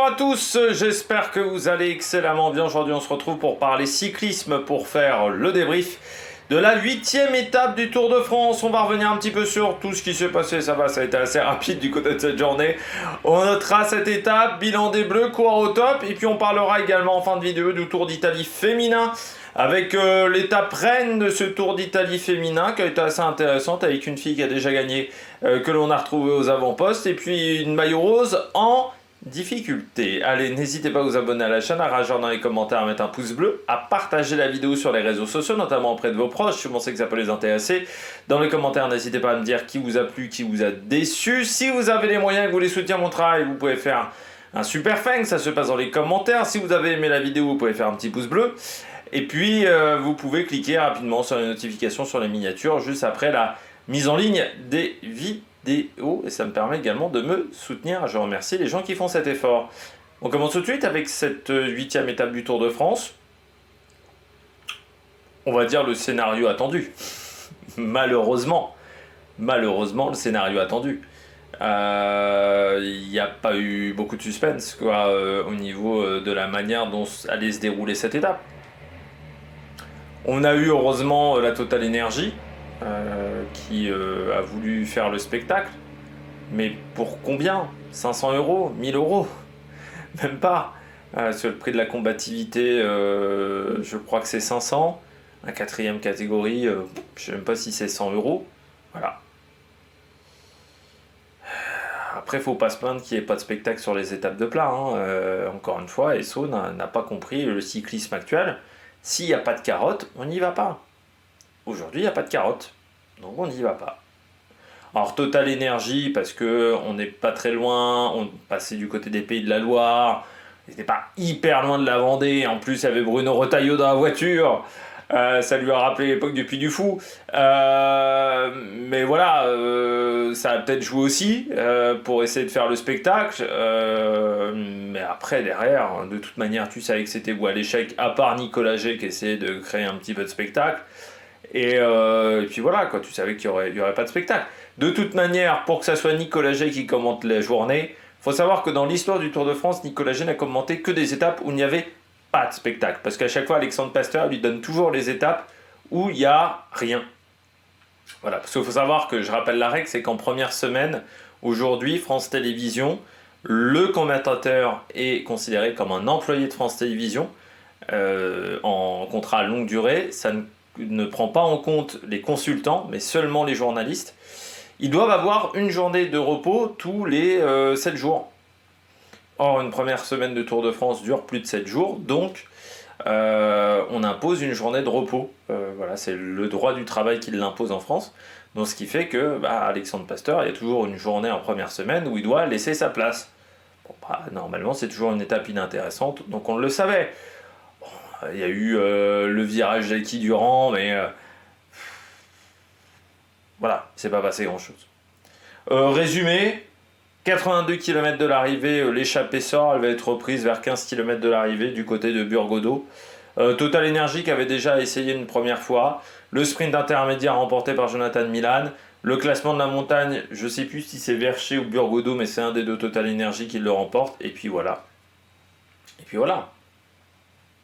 Bonjour à tous, j'espère que vous allez excellemment bien. Aujourd'hui on se retrouve pour parler cyclisme, pour faire le débrief de la 8e étape du Tour de France. On va revenir un petit peu sur tout ce qui s'est passé, ça a été assez rapide du côté de cette journée. On notera cette étape, bilan des Bleus, coureur au top, et puis on parlera également en fin de vidéo du Tour d'Italie féminin, avec l'étape reine de ce Tour d'Italie féminin qui a été assez intéressante, avec une fille qui a déjà gagné, que l'on a retrouvée aux avant-postes, et puis une maillot rose en difficulté. Allez, n'hésitez pas à vous abonner à la chaîne, à réagir dans les commentaires, à mettre un pouce bleu, à partager la vidéo sur les réseaux sociaux, notamment auprès de vos proches, si vous pensez que ça peut les intéresser. Dans les commentaires, n'hésitez pas à me dire qui vous a plu, qui vous a déçu. Si vous avez les moyens et que vous voulez soutenir mon travail, vous pouvez faire un super thanks, ça se passe dans les commentaires. Si vous avez aimé la vidéo, vous pouvez faire un petit pouce bleu. Et puis, vous pouvez cliquer rapidement sur les notifications, sur les miniatures, juste après la mise en ligne des vidéos. Et ça me permet également de me soutenir. Je remercie les gens qui font cet effort. On commence tout de suite avec cette 8e étape du Tour de France. On va dire le scénario attendu. Malheureusement, le scénario attendu. Il n'y a pas eu beaucoup de suspense au niveau de la manière dont allait se dérouler cette étape. On a eu heureusement la Total Energy qui a voulu faire le spectacle. Mais pour combien? 500 €? 1000 €? Même pas. Sur le prix de la combativité, je crois que c'est 500. La quatrième catégorie, je ne sais même pas si c'est 100 €. Voilà. Après, il ne faut pas se plaindre qu'il n'y ait pas de spectacle sur les étapes de plat. Encore une fois, Esso n'a pas compris le cyclisme actuel. S'il n'y a pas de carotte, on n'y va pas. Aujourd'hui, il n'y a pas de carotte. Donc on n'y va pas. Alors Total Energy, parce qu'on n'est pas très loin, on passait du côté des Pays de la Loire, on n'était pas hyper loin de la Vendée, en plus il y avait Bruno Retailleau dans la voiture, ça lui a rappelé l'époque du Puy du Fou, mais voilà, ça a peut-être joué aussi pour essayer de faire le spectacle, mais après derrière, de toute manière tu savais que c'était voué à l'échec, à part Nicolas G qui essayait de créer un petit peu de spectacle. Et puis voilà, quoi, tu savais qu'il n'y aurait pas de spectacle. De toute manière, pour que ça soit Nicolas G qui commente la journée, il faut savoir que dans l'histoire du Tour de France, Nicolas G n'a commenté que des étapes où il n'y avait pas de spectacle. Parce qu'à chaque fois, Alexandre Pasteur lui donne toujours les étapes où il n'y a rien. Voilà, parce qu'il faut savoir que, je rappelle la règle, c'est qu'en première semaine, aujourd'hui, France Télévisions, le commentateur est considéré comme un employé de France Télévisions en contrat à longue durée. Ça ne prend pas en compte les consultants, mais seulement les journalistes. Ils doivent avoir une journée de repos tous les 7 jours. Or, une première semaine de Tour de France dure plus de 7 jours, donc on impose une journée de repos. Voilà, c'est le droit du travail qui l'impose en France. Donc, ce qui fait que Alexandre Pasteur, il y a toujours une journée en première semaine où il doit laisser sa place. Bon, normalement, c'est toujours une étape inintéressante, donc on le savait. Il y a eu le virage d'Alki Durand, mais voilà, il ne s'est pas passé grand-chose. Résumé, 82 km de l'arrivée, l'échappée sort, elle va être reprise vers 15 km de l'arrivée du côté de Burgodo. Total Energy qui avait déjà essayé une première fois. Le sprint intermédiaire remporté par Jonathan Milan. Le classement de la montagne, je ne sais plus si c'est Verché ou Burgodo, mais c'est un des deux Total Energy qui le remporte. Et puis voilà.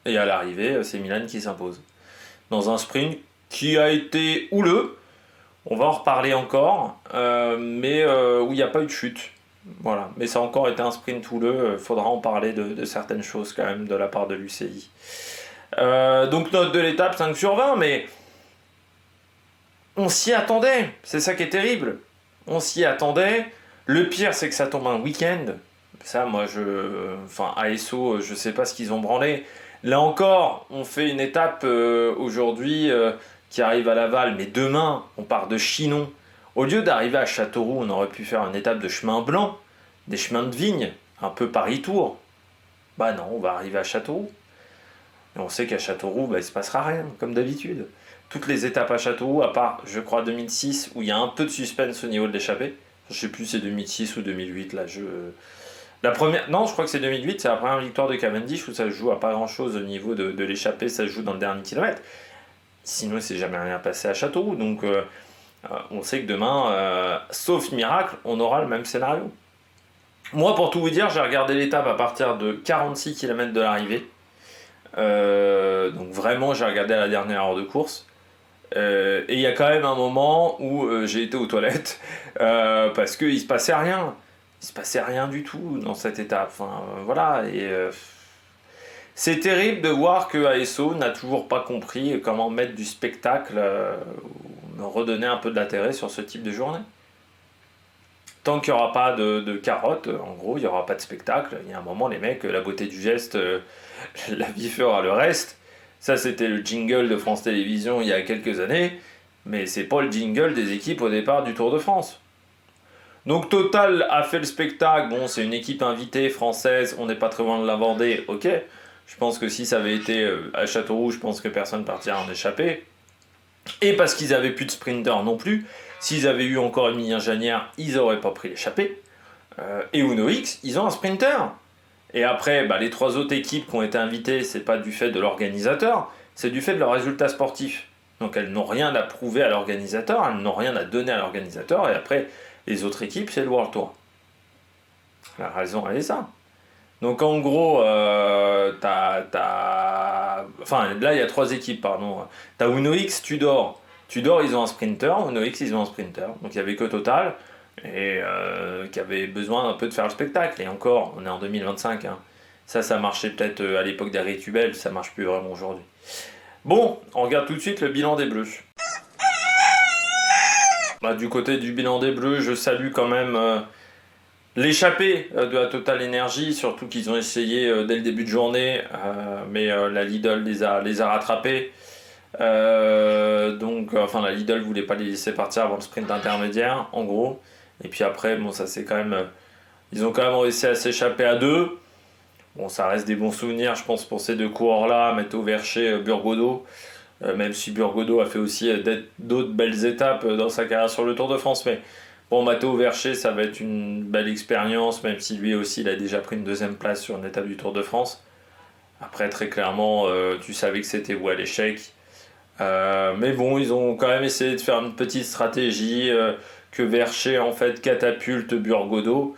Et à l'arrivée, c'est Milan qui s'impose. Dans un sprint qui a été houleux, on va en reparler encore, mais où il n'y a pas eu de chute. Voilà. Mais ça a encore été un sprint houleux, il faudra en parler de certaines choses quand même de la part de l'UCI. Donc note de l'étape 5 sur 20, mais on s'y attendait, c'est ça qui est terrible. On s'y attendait, le pire c'est que ça tombe un week-end. Ça, moi, ASO, je sais pas ce qu'ils ont branlé. Là encore, on fait une étape aujourd'hui qui arrive à Laval, mais demain, on part de Chinon. Au lieu d'arriver à Châteauroux, on aurait pu faire une étape de chemin blanc, des chemins de vigne, un peu Paris-Tour. Bah non, on va arriver à Châteauroux. Et on sait qu'à Châteauroux, il se passera rien, comme d'habitude. Toutes les étapes à Châteauroux, à part, je crois, 2006, où il y a un peu de suspense au niveau de l'échappée. Je sais plus si c'est 2006 ou 2008, là, La première, non, je crois que c'est 2008, c'est la première victoire de Cavendish où ça se joue à pas grand chose au niveau de l'échappée, ça se joue dans le dernier kilomètre. Sinon, c'est jamais rien passé à Châteauroux, donc on sait que demain, sauf miracle, on aura le même scénario. Moi, pour tout vous dire, j'ai regardé l'étape à partir de 46 km de l'arrivée. Donc vraiment, j'ai regardé à la dernière heure de course. Et il y a quand même un moment où j'ai été aux toilettes parce qu'il se passait rien. Il se passait rien du tout dans cette étape. Enfin, voilà. Et c'est terrible de voir que ASO n'a toujours pas compris comment mettre du spectacle, me redonner un peu de l'intérêt sur ce type de journée. Tant qu'il n'y aura pas de carotte, en gros, il n'y aura pas de spectacle. Il y a un moment, les mecs, la beauté du geste, la vie fera le reste. Ça, c'était le jingle de France Télévisions il y a quelques années, mais c'est pas le jingle des équipes au départ du Tour de France. Donc Total a fait le spectacle, bon, c'est une équipe invitée française, on n'est pas très loin de la Vendée, ok. Je pense que si ça avait été à Châteauroux, je pense que personne partirait en échappée. Et parce qu'ils avaient plus de sprinters non plus. S'ils avaient eu encore Emilien Janière, ils n'auraient pas pris l'échappée. Et Uno X, ils ont un sprinter. Et après, les trois autres équipes qui ont été invitées, c'est pas du fait de l'organisateur, c'est du fait de leurs résultats sportifs. Donc elles n'ont rien à prouver à l'organisateur, elles n'ont rien à donner à l'organisateur, et après, les autres équipes, c'est le World Tour. La raison, elle est ça. Donc en gros, enfin là, il y a trois équipes, pardon. T'as Uno X, Tudor. Tudor, ils ont un sprinter, Uno X, ils ont un sprinter. Donc il n'y avait que Total, et qui avait besoin un peu de faire le spectacle. Et encore, on est en 2025. Hein. Ça marchait peut-être à l'époque d'Harry Tubel, ça marche plus vraiment aujourd'hui. Bon, on regarde tout de suite le bilan des Bleus. Du côté du bilan des Bleus, je salue quand même l'échappée de la Total Energy, surtout qu'ils ont essayé dès le début de journée, mais la Lidl les a rattrapés. Enfin, la Lidl voulait pas les laisser partir avant le sprint intermédiaire, en gros. Et puis après, bon, ça c'est quand même. Ils ont quand même réussi à s'échapper à deux. Bon, ça reste des bons souvenirs, je pense, pour ces deux coureurs-là, Matteo Vercher, Burgodeau. Même si Burgodeau a fait aussi d'autres belles étapes dans sa carrière sur le Tour de France. Mais bon, Matteo Vercher, ça va être une belle expérience, même si lui aussi, il a déjà pris une deuxième place sur une étape du Tour de France. Après, très clairement, tu savais que c'était voué à l'échec. Mais bon, ils ont quand même essayé de faire une petite stratégie que Vercher, en fait, catapulte Burgodeau.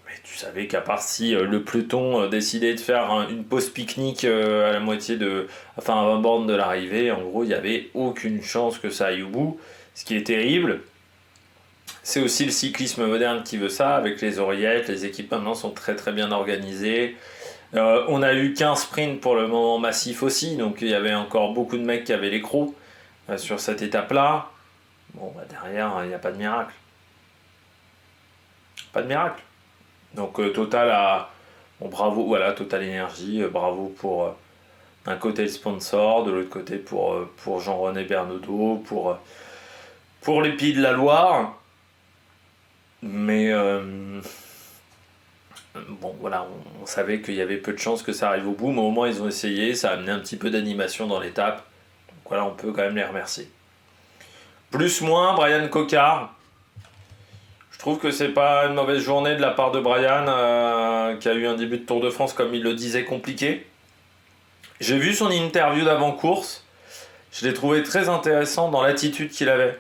Mais tu savais qu'à part si le peloton décidait de faire une pause pique-nique à la moitié enfin à 20 bornes de l'arrivée, en gros, il n'y avait aucune chance que ça aille au bout. Ce qui est terrible, c'est aussi le cyclisme moderne qui veut ça, avec les oreillettes, les équipes maintenant sont très très bien organisées. On a eu qu'un sprint pour le moment massif aussi, donc il y avait encore beaucoup de mecs qui avaient les crocs sur cette étape-là. Bon, derrière, il n'y a pas de miracle. Pas de miracle. Donc Total a... Bon, bravo, voilà, Total Energy, bravo pour d'un côté le sponsor, de l'autre côté pour Jean-René Bernaudot, pour les Pays de la Loire. Mais bon, voilà, on savait qu'il y avait peu de chances que ça arrive au bout, mais au moins ils ont essayé, ça a amené un petit peu d'animation dans l'étape. Donc voilà, on peut quand même les remercier. Plus-moins, Brian Cocard. Je trouve que c'est pas une mauvaise journée de la part de Brian, qui a eu un début de Tour de France, comme il le disait, compliqué. J'ai vu son interview d'avant-course. Je l'ai trouvé très intéressant dans l'attitude qu'il avait.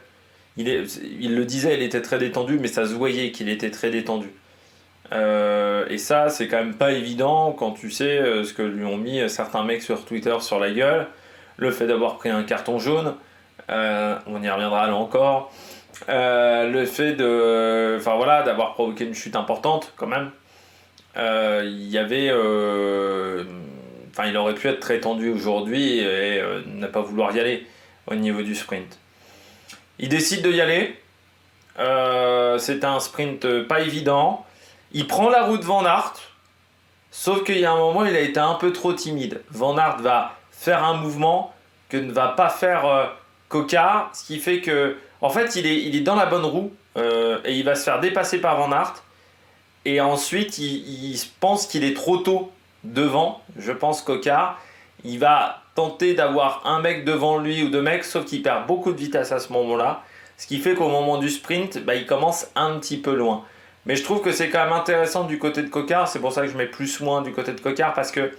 Il le disait, il était très détendu, mais ça se voyait qu'il était très détendu. Et ça, c'est quand même pas évident quand tu sais ce que lui ont mis certains mecs sur Twitter sur la gueule. Le fait d'avoir pris un carton jaune, on y reviendra là encore. Le fait d'avoir provoqué une chute importante quand même. Il y avait, il aurait pu être très tendu aujourd'hui et ne pas vouloir y aller au niveau du sprint. Il décide de y aller. C'est un sprint pas évident. Il prend la route Van Aert, sauf qu'il y a un moment, il a été un peu trop timide. Van Aert va faire un mouvement que ne va pas faire Cocard, ce qui fait que, en fait, il est dans la bonne roue et il va se faire dépasser par Van Aert. Et ensuite, il pense qu'il est trop tôt devant, je pense, Cocard. Il va tenter d'avoir un mec devant lui ou deux mecs, sauf qu'il perd beaucoup de vitesse à ce moment-là. Ce qui fait qu'au moment du sprint, il commence un petit peu loin. Mais je trouve que c'est quand même intéressant du côté de Cocard. C'est pour ça que je mets plus-moins du côté de Cocard. Parce que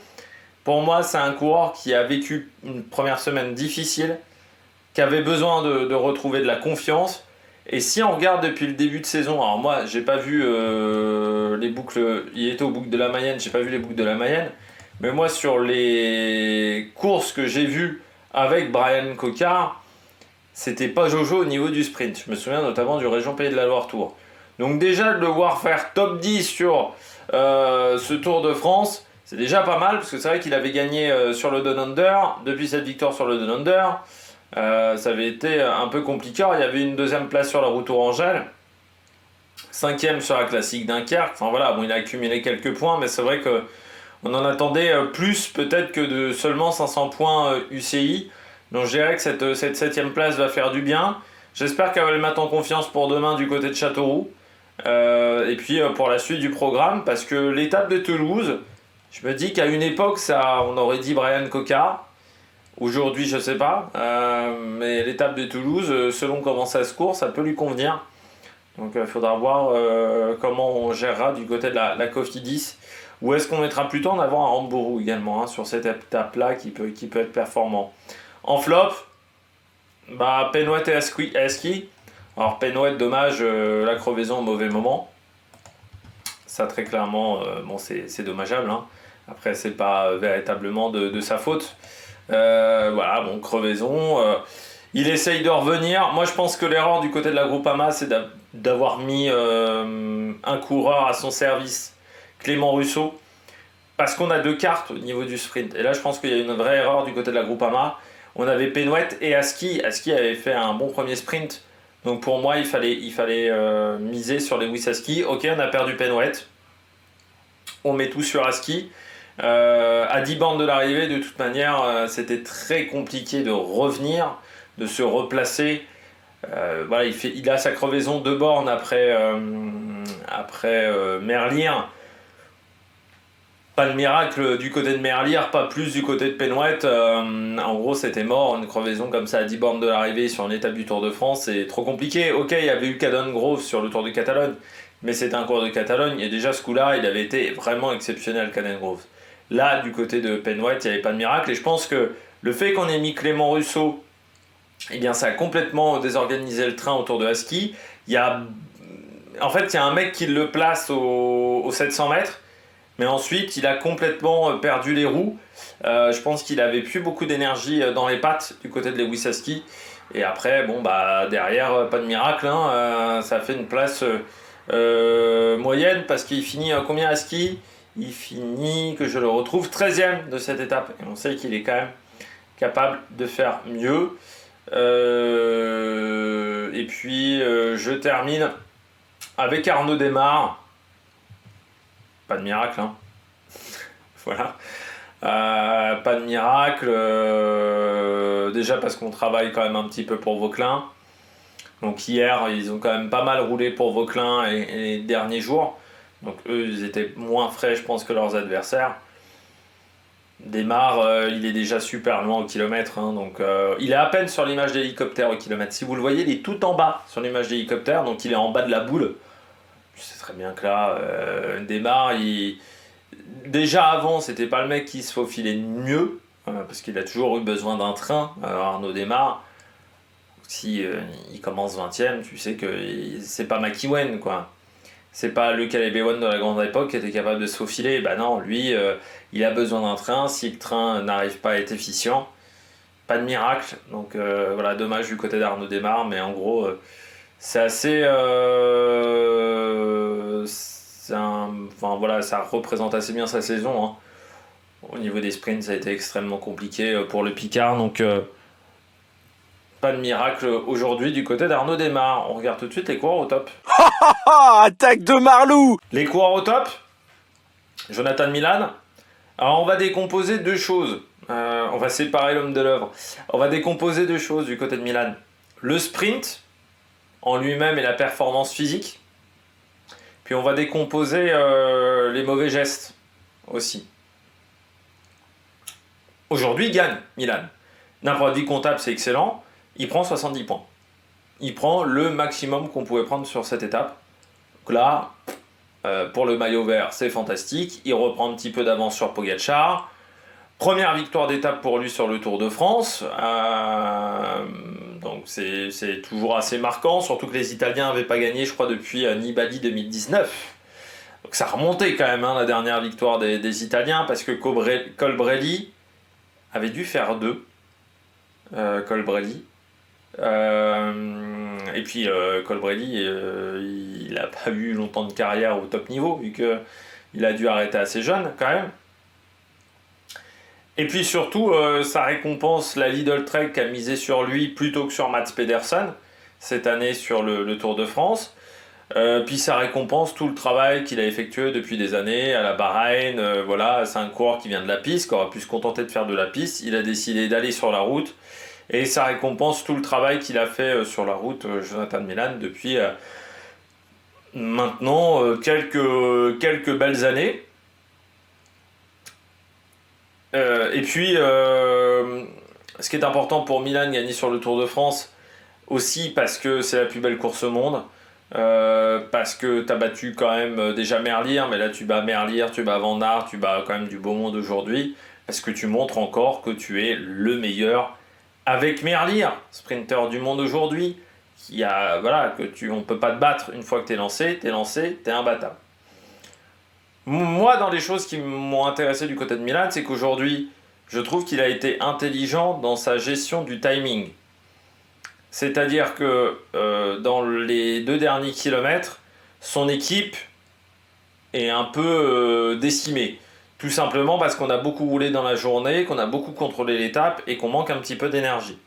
pour moi, c'est un coureur qui a vécu une première semaine difficile, qui avait besoin de retrouver de la confiance. Et si on regarde depuis le début de saison, alors moi j'ai pas vu les boucles, il était aux boucles de la Mayenne, j'ai pas vu les boucles de la Mayenne, mais moi sur les courses que j'ai vues avec Brian Cocard, c'était pas Jojo au niveau du sprint. Je me souviens notamment du Région Pays de la Loire Tour. Donc déjà de le voir faire top 10 sur ce Tour de France, c'est déjà pas mal, parce que c'est vrai qu'il avait gagné sur le Down Under, depuis cette victoire sur le Down Under. Ça avait été un peu compliqué. Il y avait une deuxième place sur la route Orangelle, cinquième sur la classique Dunkerque. Enfin voilà, bon, il a accumulé quelques points, mais c'est vrai qu'on en attendait plus peut-être que de seulement 500 points UCI. Donc je dirais que cette septième place va faire du bien. J'espère qu'elle va le mettre en confiance pour demain du côté de Châteauroux. Et puis pour la suite du programme, parce que l'étape de Toulouse, je me dis qu'à une époque, ça, on aurait dit Brian Cocard. Aujourd'hui, je sais pas, mais l'étape de Toulouse, selon comment ça se court, ça peut lui convenir. Donc il faudra voir comment on gérera du côté de la Cofidis. Ou est-ce qu'on mettra plutôt en avant un Rambourou également hein, sur cette étape-là qui peut être performant. En flop, bah, Penouette et Aski. Alors Penouette, dommage, la crevaison au mauvais moment. Ça très clairement, bon, c'est dommageable. Hein. Après, c'est pas véritablement de sa faute. Voilà, bon, crevaison. Il essaye de revenir. Moi, je pense que l'erreur du côté de la Groupama, c'est d'avoir mis un coureur à son service, Clément Russo, parce qu'on a deux cartes au niveau du sprint. Et là, je pense qu'il y a une vraie erreur du côté de la Groupama. On avait Penouette et Aski. Aski avait fait un bon premier sprint. Donc pour moi, il fallait miser sur les Aski. Ok, on a perdu Penouette. On met tout sur Aski. À 10 bornes de l'arrivée, de toute manière, c'était très compliqué de revenir, de se replacer. Voilà, il a sa crevaison de bornes après Merlier. Pas de miracle du côté de Merlier, pas plus du côté de Penouette. En gros, c'était mort. Une crevaison comme ça à 10 bornes de l'arrivée sur une étape du Tour de France, c'est trop compliqué. Ok, il y avait eu Cadon Grove sur le Tour de Catalogne, mais c'était un cours de Catalogne. Et déjà, ce coup-là, il avait été vraiment exceptionnel, Cadon Grove. Là, du côté de Penouette, il n'y avait pas de miracle. Et je pense que le fait qu'on ait mis Clément Russo, eh bien, ça a complètement désorganisé le train autour de Aski. En fait, il y a un mec qui le place aux 700 mètres. Mais ensuite, il a complètement perdu les roues. Je pense qu'il avait plus beaucoup d'énergie dans les pattes du côté de Lewis Aski. Et après, bon, bah, derrière, pas de miracle. Hein, ça fait une place moyenne parce qu'il finit combien Aski ? Il finit, que je le retrouve, 13e de cette étape. Et on sait qu'il est quand même capable de faire mieux. Et puis, je termine avec Arnaud Démare. Pas de miracle, hein. Voilà. Pas de miracle. Déjà parce qu'on travaille quand même un petit peu pour Vauquelin. Donc hier, ils ont quand même pas mal roulé pour Vauquelin et les derniers jours. Donc eux, ils étaient moins frais, je pense, que leurs adversaires. Démarre, il est déjà super loin au kilomètre. Hein, donc il est à peine sur l'image d'hélicoptère au kilomètre. Si vous le voyez, il est tout en bas sur l'image d'hélicoptère. Donc il est en bas de la boule. Je sais très bien que là, Démarre, déjà avant, c'était pas le mec qui se faufilait mieux, parce qu'il a toujours eu besoin d'un train. Arnaud Démare, si il commence 20ème, tu sais que c'est pas McEwen, quoi. C'est pas le Caleb Ewan de la grande époque qui était capable de se faufiler. Bah non, lui, il a besoin d'un train. Si le train n'arrive pas à être efficient, pas de miracle. Donc voilà, dommage du côté d'Arnaud Démare, mais en gros, c'est assez. Enfin voilà, ça représente assez bien sa saison. Hein. Au niveau des sprints, ça a été extrêmement compliqué pour le Picard. Donc pas de miracle aujourd'hui du côté d'Arnaud Démare. On regarde tout de suite les coureurs au top. Attaque de Marlou. Les coureurs au top. Jonathan Milan. Alors on va décomposer deux choses. On va séparer l'homme de l'œuvre. On va décomposer deux choses du côté de Milan. Le sprint en lui-même et la performance physique. Puis on va décomposer les mauvais gestes aussi. Aujourd'hui, il gagne Milan. D'un point de vue comptable, c'est excellent. Il prend 70 points. Il prend le maximum qu'on pouvait prendre sur cette étape. Donc là, pour le maillot vert, c'est fantastique. Il reprend un petit peu d'avance sur Pogačar. Première victoire d'étape pour lui sur le Tour de France. Donc c'est toujours assez marquant, surtout que les Italiens n'avaient pas gagné, je crois, depuis Nibali 2019. Donc ça remontait quand même, hein, la dernière victoire des Italiens, parce que Colbrelli avait dû faire 2. Colbrelli. Et puis Colbrelli, il n'a pas eu longtemps de carrière au top niveau, vu qu'il a dû arrêter assez jeune quand même. Et puis surtout, ça récompense la Lidl Trek qui a misé sur lui plutôt que sur Mats Pedersen cette année sur le Tour de France. Puis ça récompense tout le travail qu'il a effectué depuis des années à la Bahreïn. Voilà, c'est un coureur qui vient de la piste, qui aurait pu se contenter de faire de la piste. Il a décidé d'aller sur la route. Et ça récompense tout le travail qu'il a fait sur la route, Jonathan Milan, depuis maintenant quelques belles années. Et puis, ce qui est important pour Milan, gagner sur le Tour de France, aussi parce que c'est la plus belle course au monde, parce que tu as battu quand même déjà Merlier, mais là tu bats Merlier, tu bats Van Aert, tu bats quand même du beau monde aujourd'hui, parce que tu montres encore que tu es le meilleur avec Merlier, sprinter du monde aujourd'hui, on peut pas te battre une fois que t'es lancé, t'es imbattable. Moi, dans les choses qui m'ont intéressé du côté de Milan, c'est qu'aujourd'hui, je trouve qu'il a été intelligent dans sa gestion du timing. C'est-à-dire que dans les 2 derniers kilomètres, son équipe est un peu décimée. Tout simplement parce qu'on a beaucoup roulé dans la journée, qu'on a beaucoup contrôlé l'étape et qu'on manque un petit peu d'énergie.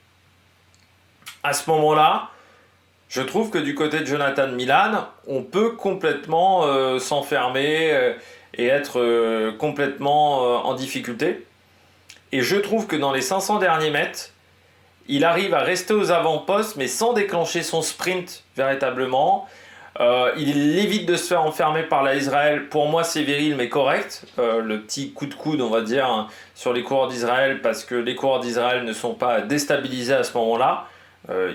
À ce moment-là, je trouve que du côté de Jonathan Milan, on peut complètement s'enfermer et être complètement en difficulté. Et je trouve que dans les 500 derniers mètres, il arrive à rester aux avant-postes, mais sans déclencher son sprint véritablement. Il évite de se faire enfermer par la Israël. Pour moi, c'est viril, mais correct. Le petit coup de coude, on va dire, hein, sur les coureurs d'Israël, parce que les coureurs d'Israël ne sont pas déstabilisés à ce moment-là.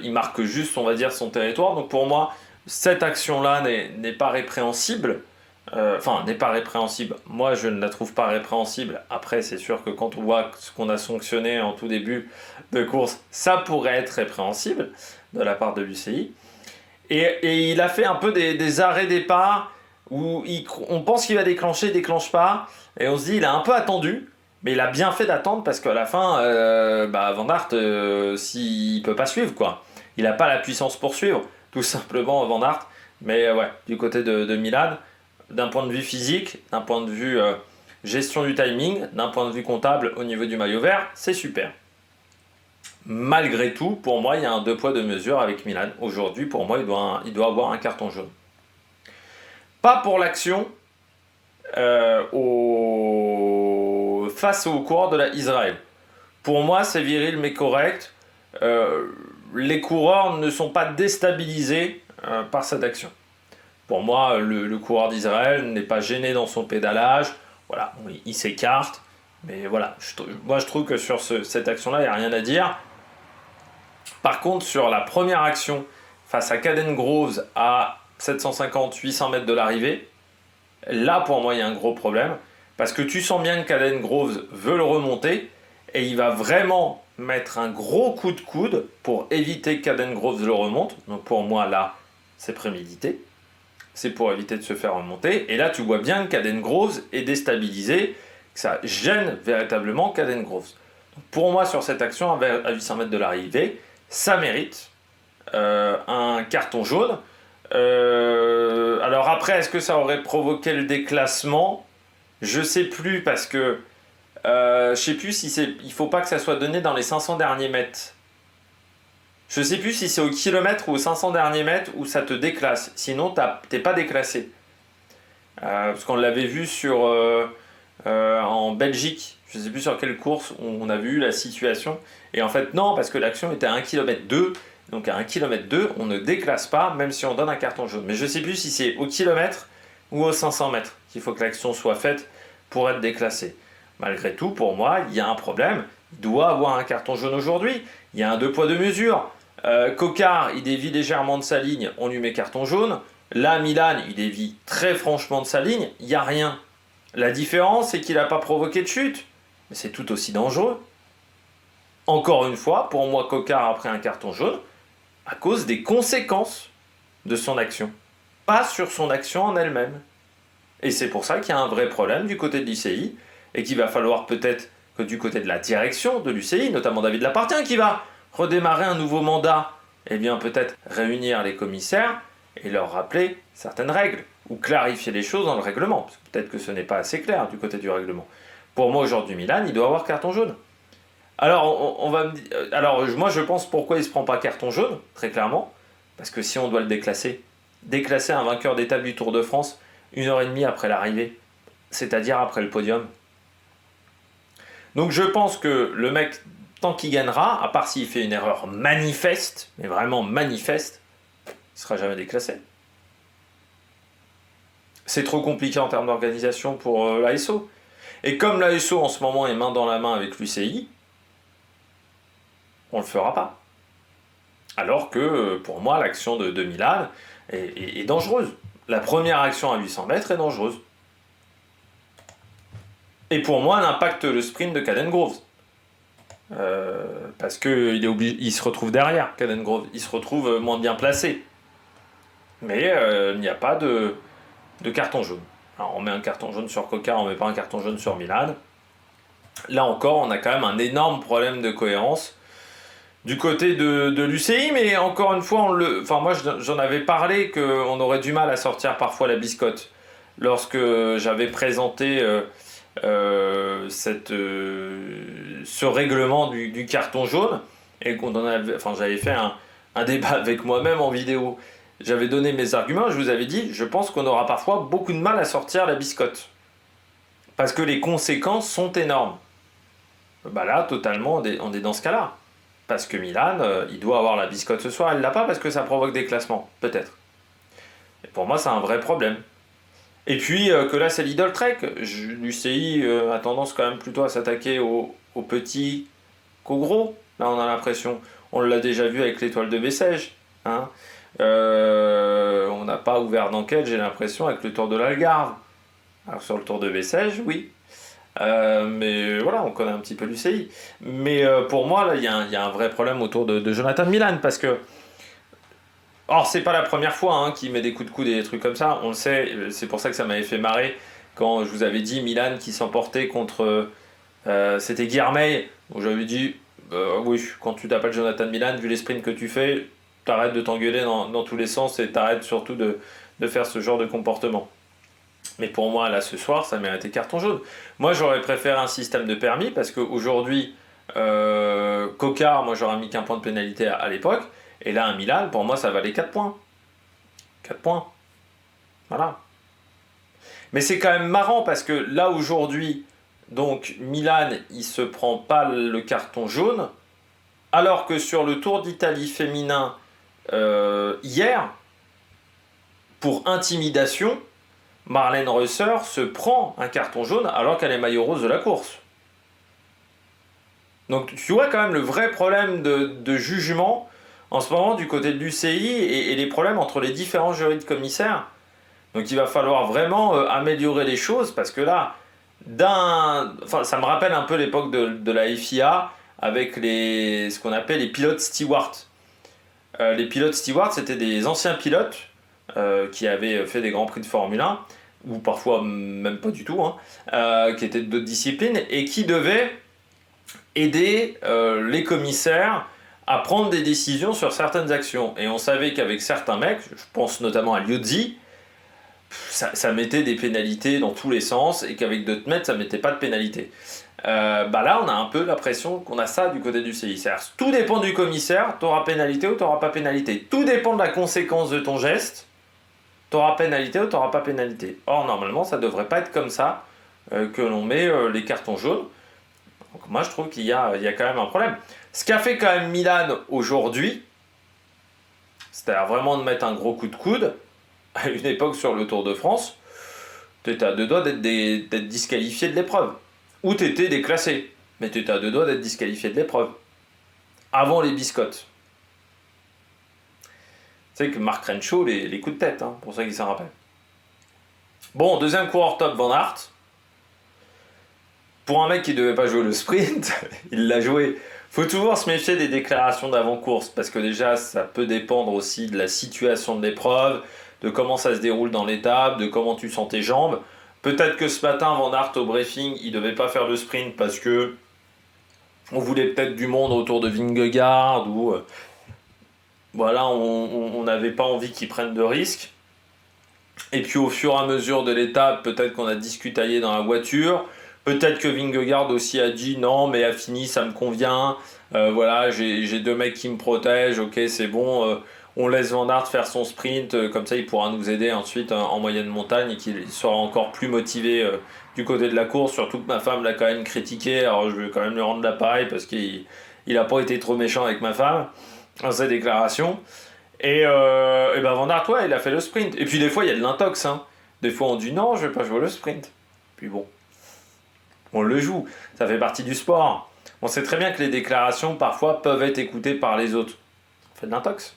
Il marque juste, on va dire, son territoire. Donc pour moi, cette action-là n'est pas répréhensible. N'est pas répréhensible. Moi, je ne la trouve pas répréhensible. Après, c'est sûr que quand on voit ce qu'on a sanctionné en tout début de course, ça pourrait être répréhensible de la part de l'UCI. Et il a fait un peu des arrêts départ où on pense qu'il va déclencher, il déclenche pas. Et on se dit, il a un peu attendu. Mais il a bien fait d'attendre parce qu'à la fin, Van Aert, s'il peut pas suivre, quoi. Il n'a pas la puissance pour suivre, tout simplement, Van Aert. Mais ouais, du côté de Milan, d'un point de vue physique, d'un point de vue gestion du timing, d'un point de vue comptable au niveau du maillot vert, c'est super. Malgré tout, pour moi, il y a un 2 poids 2 mesures avec Milan. Aujourd'hui, pour moi, il doit avoir un carton jaune. Pas pour l'action face au coureur de la Israël. Pour moi, c'est viril mais correct. Les coureurs ne sont pas déstabilisés par cette action. Pour moi, le coureur d'Israël n'est pas gêné dans son pédalage. Voilà, il s'écarte. Mais voilà, moi je trouve que sur cette action-là, il n'y a rien à dire. Par contre, sur la première action, face à Caden Groves à 750-800 mètres de l'arrivée, là pour moi il y a un gros problème. Parce que tu sens bien que Caden Groves veut le remonter et il va vraiment mettre un gros coup de coude pour éviter que Caden Groves le remonte. Donc pour moi là, c'est prémédité. C'est pour éviter de se faire remonter. Et là tu vois bien que Caden Groves est déstabilisé, que ça gêne véritablement Caden Groves. Donc pour moi sur cette action à 800 mètres de l'arrivée, ça mérite un carton jaune. Alors après, est-ce que ça aurait provoqué le déclassement ? Je sais plus parce que je sais plus si il faut pas que ça soit donné dans les 500 derniers mètres. Je sais plus si c'est au kilomètre ou aux 500 derniers mètres où ça te déclasse. Sinon, t'es pas déclassé. Parce qu'on l'avait vu en Belgique. Je sais plus sur quelle course on a vu la situation. Et en fait, non, parce que l'action était à 1,2 km. Donc à 1,2 km, on ne déclasse pas, même si on donne un carton jaune. Mais je sais plus si c'est au kilomètre ou aux 500 mètres qu'il faut que l'action soit faite pour être déclassé. Malgré tout, pour moi, il y a un problème. Il doit avoir un carton jaune aujourd'hui. Il y a un 2 poids 2 mesures. Coquard, il dévie légèrement de sa ligne, on lui met carton jaune. Là, Milan, il dévie très franchement de sa ligne, il n'y a rien. La différence, c'est qu'il n'a pas provoqué de chute. Mais c'est tout aussi dangereux. Encore une fois, pour moi, Coquard a pris un carton jaune à cause des conséquences de son action, pas sur son action en elle-même. Et c'est pour ça qu'il y a un vrai problème du côté de l'UCI, et qu'il va falloir peut-être que du côté de la direction de l'UCI, notamment David Lapartien, qui va redémarrer un nouveau mandat, eh bien peut-être réunir les commissaires et leur rappeler certaines règles, ou clarifier les choses dans le règlement, parce que peut-être que ce n'est pas assez clair du côté du règlement. Pour moi, aujourd'hui, Milan, il doit avoir carton jaune. Alors, on va me dire, alors, moi, je pense pourquoi il ne se prend pas carton jaune, très clairement, parce que si on doit le déclasser un vainqueur d'étape du Tour de France 1h30 après l'arrivée, c'est-à-dire après le podium. Donc je pense que le mec, tant qu'il gagnera, à part s'il fait une erreur manifeste, mais vraiment manifeste, il ne sera jamais déclassé. C'est trop compliqué en termes d'organisation pour l'ASO. Et comme l'ASO en ce moment est main dans la main avec l'UCI, on ne le fera pas. Alors que pour moi, l'action de Milan est dangereuse. La première action à 800 mètres est dangereuse. Et pour moi, elle impacte le sprint de Caden Groves. Parce qu'il se retrouve derrière, Caden Groves. Il se retrouve moins bien placé. Mais il n'y a pas de carton jaune. Alors on met un carton jaune sur Coca, on met pas un carton jaune sur Milan. Là encore, on a quand même un énorme problème de cohérence du côté de l'UCI, mais encore une fois, moi j'en avais parlé qu'on aurait du mal à sortir parfois la biscotte. Lorsque j'avais présenté ce règlement du carton jaune, et j'avais fait un débat avec moi-même en vidéo. J'avais donné mes arguments, je vous avais dit, je pense qu'on aura parfois beaucoup de mal à sortir la biscotte. Parce que les conséquences sont énormes. Bah là, totalement, on est dans ce cas-là. Parce que Milan, il doit avoir la biscotte ce soir, elle l'a pas parce que ça provoque des classements, peut-être. Et pour moi, c'est un vrai problème. Et puis que là, c'est l'Idle Trek. L'UCI a tendance quand même plutôt à s'attaquer aux petits qu'aux gros. Là, on a l'impression. On l'a déjà vu avec l'étoile de Bessèges. Hein. On n'a pas ouvert d'enquête, j'ai l'impression, avec le Tour de l'Algarve. Alors sur le Tour de Bessèges, oui. Mais voilà, on connaît un petit peu l'UCI. Mais pour moi, là, il y a un vrai problème autour de Jonathan Milan, parce que or, c'est pas la première fois qu'il met des coups de coude et des trucs comme ça, on le sait, c'est pour ça que ça m'avait fait marrer quand je vous avais dit Milan qui s'emportait contre... c'était Guillermet, où j'avais dit, oui, quand tu t'appelles Jonathan Milan, vu les sprints que tu fais, t'arrêtes de t'engueuler dans tous les sens et t'arrêtes surtout de faire ce genre de comportement. Mais pour moi, là, ce soir, ça méritait carton jaune. Moi, j'aurais préféré un système de permis, parce qu'aujourd'hui, Coca, moi, j'aurais mis qu'un point de pénalité à l'époque. Et là, un Milan, pour moi, ça valait 4 points. 4 points. Voilà. Mais c'est quand même marrant parce que là, aujourd'hui, donc, Milan, il se prend pas le carton jaune, alors que sur le Tour d'Italie féminin, hier, pour intimidation, Marlène Reusser se prend un carton jaune alors qu'elle est maillot rose de la course. Donc, tu vois quand même le vrai problème de jugement en ce moment du côté de l'UCI et les problèmes entre les différents jurys de commissaires. Donc il va falloir vraiment améliorer les choses, parce que là, ça me rappelle un peu l'époque de la FIA avec ce qu'on appelle les pilotes stewards. Les pilotes stewards, c'était des anciens pilotes qui avaient fait des grands prix de Formule 1, ou parfois même pas du tout, qui étaient d'autres disciplines, et qui devaient aider les commissaires à prendre des décisions sur certaines actions. Et on savait qu'avec certains mecs, je pense notamment à Liuzzi, ça mettait des pénalités dans tous les sens, et qu'avec d'autres mecs, ça mettait pas de pénalité. Là, on a un peu l'impression qu'on a ça du côté du CI. C'est-à-dire, tout dépend du commissaire, tu auras pénalité ou tu n'auras pas pénalité. Tout dépend de la conséquence de ton geste, tu auras pénalité ou tu n'auras pas pénalité. Or, normalement, ça ne devrait pas être comme ça que l'on met les cartons jaunes. Donc moi, je trouve qu'il y a quand même un problème. Ce qu'a fait quand même Milan aujourd'hui, c'est-à-dire vraiment de mettre un gros coup de coude, à une époque sur le Tour de France, tu étais à deux doigts d'être disqualifié de l'épreuve. Ou tu étais déclassé, mais tu étais à deux doigts d'être disqualifié de l'épreuve. Avant les biscottes. Tu sais que Mark Renshaw, les coups de tête, pour ça qu'il s'en rappelle. Bon, deuxième coureur top, Van Aert. Pour un mec qui ne devait pas jouer le sprint, il l'a joué. Faut toujours se méfier des déclarations d'avant-course parce que déjà ça peut dépendre aussi de la situation de l'épreuve, de comment ça se déroule dans l'étape, de comment tu sens tes jambes. Peut-être que ce matin, Van Aert au briefing, il devait pas faire de sprint parce que on voulait peut-être du monde autour de Vingegaard ou voilà, on n'avait pas envie qu'il prenne de risques. Et puis au fur et à mesure de l'étape, peut-être qu'on a discutaillé dans la voiture. Peut-être que Vingegaard aussi a dit non, mais a fini, ça me convient. Voilà, j'ai deux mecs qui me protègent, ok, c'est bon. On laisse Van Aert faire son sprint, comme ça il pourra nous aider ensuite en moyenne montagne et qu'il sera encore plus motivé du côté de la course. Surtout que ma femme l'a quand même critiqué, alors je vais quand même lui rendre l'appareil parce qu'il n'a pas été trop méchant avec ma femme dans ses déclarations. Et ben Van Aert, ouais, il a fait le sprint. Et puis des fois, il y a de l'intox. Hein. Des fois, on dit non, je vais pas jouer le sprint. Puis bon, on le joue. Ça fait partie du sport. On sait très bien que les déclarations, parfois, peuvent être écoutées par les autres. On fait de l'intox.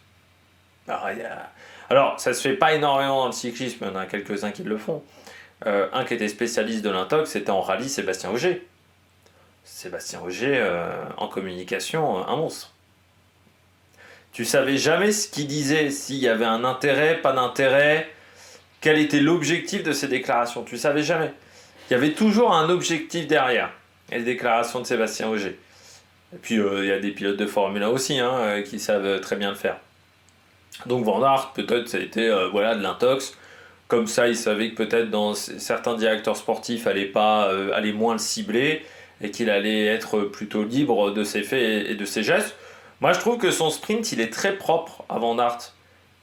Alors, ça se fait pas énormément dans le cyclisme. Il y en a quelques-uns qui le font. Un qui était spécialiste de l'intox, c'était en rallye Sébastien Ogier. Sébastien Ogier, en communication, un monstre. Tu savais jamais ce qu'il disait, s'il y avait un intérêt, pas d'intérêt, quel était l'objectif de ses déclarations. Tu savais jamais. Il y avait toujours un objectif derrière les déclarations de Sébastien Ogier. Et puis il y a des pilotes de Formule 1 aussi qui savent très bien le faire. Donc Van Aert, peut-être ça a été voilà, de l'intox. Comme ça, il savait que peut-être dans certains directeurs sportifs allaient moins le cibler et qu'il allait être plutôt libre de ses faits et de ses gestes. Moi, je trouve que son sprint, il est très propre à Van Aert.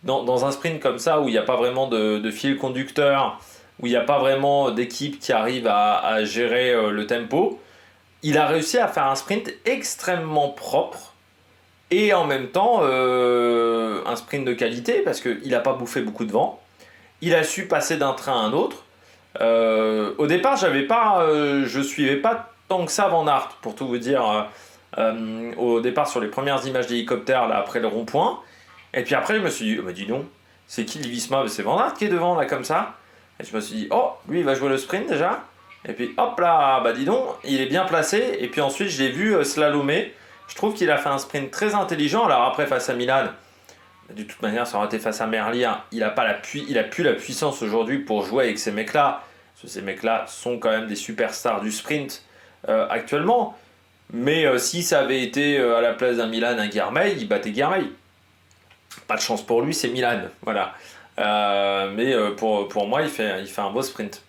Dans un sprint comme ça, où il n'y a pas vraiment de fil conducteur, où il n'y a pas vraiment d'équipe qui arrive à gérer le tempo, il a réussi à faire un sprint extrêmement propre et en même temps un sprint de qualité parce qu'il n'a pas bouffé beaucoup de vent. Il a su passer d'un train à un autre. Au départ, je suivais pas tant que ça Van Aert, pour tout vous dire. Au départ sur les premières images d'hélicoptère là après le rond-point et puis après je me suis dit dis donc c'est qui Livisma, c'est Van Aert qui est devant là comme ça et je me suis dit oh lui il va jouer le sprint déjà et puis hop là bah dis donc il est bien placé et puis ensuite je l'ai vu slalomer. Je trouve qu'il a fait un sprint très intelligent. Alors après face à Milan de toute manière ça aurait été face à Merlier, il a plus la puissance aujourd'hui pour jouer avec ces mecs là parce que ces mecs là sont quand même des superstars du sprint actuellement. Mais si ça avait été à la place d'un Milan, un Guermeil, il battait Guermeil. Pas de chance pour lui, c'est Milan. Voilà. Mais pour moi, il fait un beau sprint.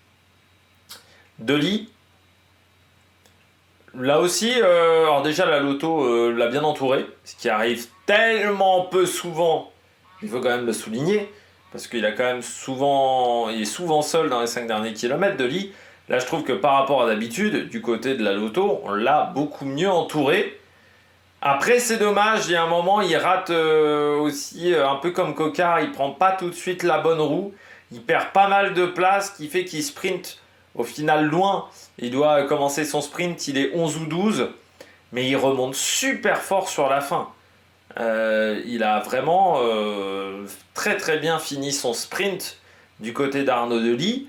Dely, là aussi, alors déjà la Lotto l'a bien entouré, ce qui arrive tellement peu souvent, il faut quand même le souligner, parce qu'il il est souvent seul dans les 5 derniers kilomètres, Dely. Là, je trouve que par rapport à d'habitude, du côté de la Lotto, on l'a beaucoup mieux entouré. Après, c'est dommage, il y a un moment, il rate aussi, un peu comme Coquard, il prend pas tout de suite la bonne roue. Il perd pas mal de place, qui fait qu'il sprint au final loin. Il doit commencer son sprint, il est 11 ou 12, mais il remonte super fort sur la fin. Il a vraiment très très bien fini son sprint du côté d'Arnaud Dely.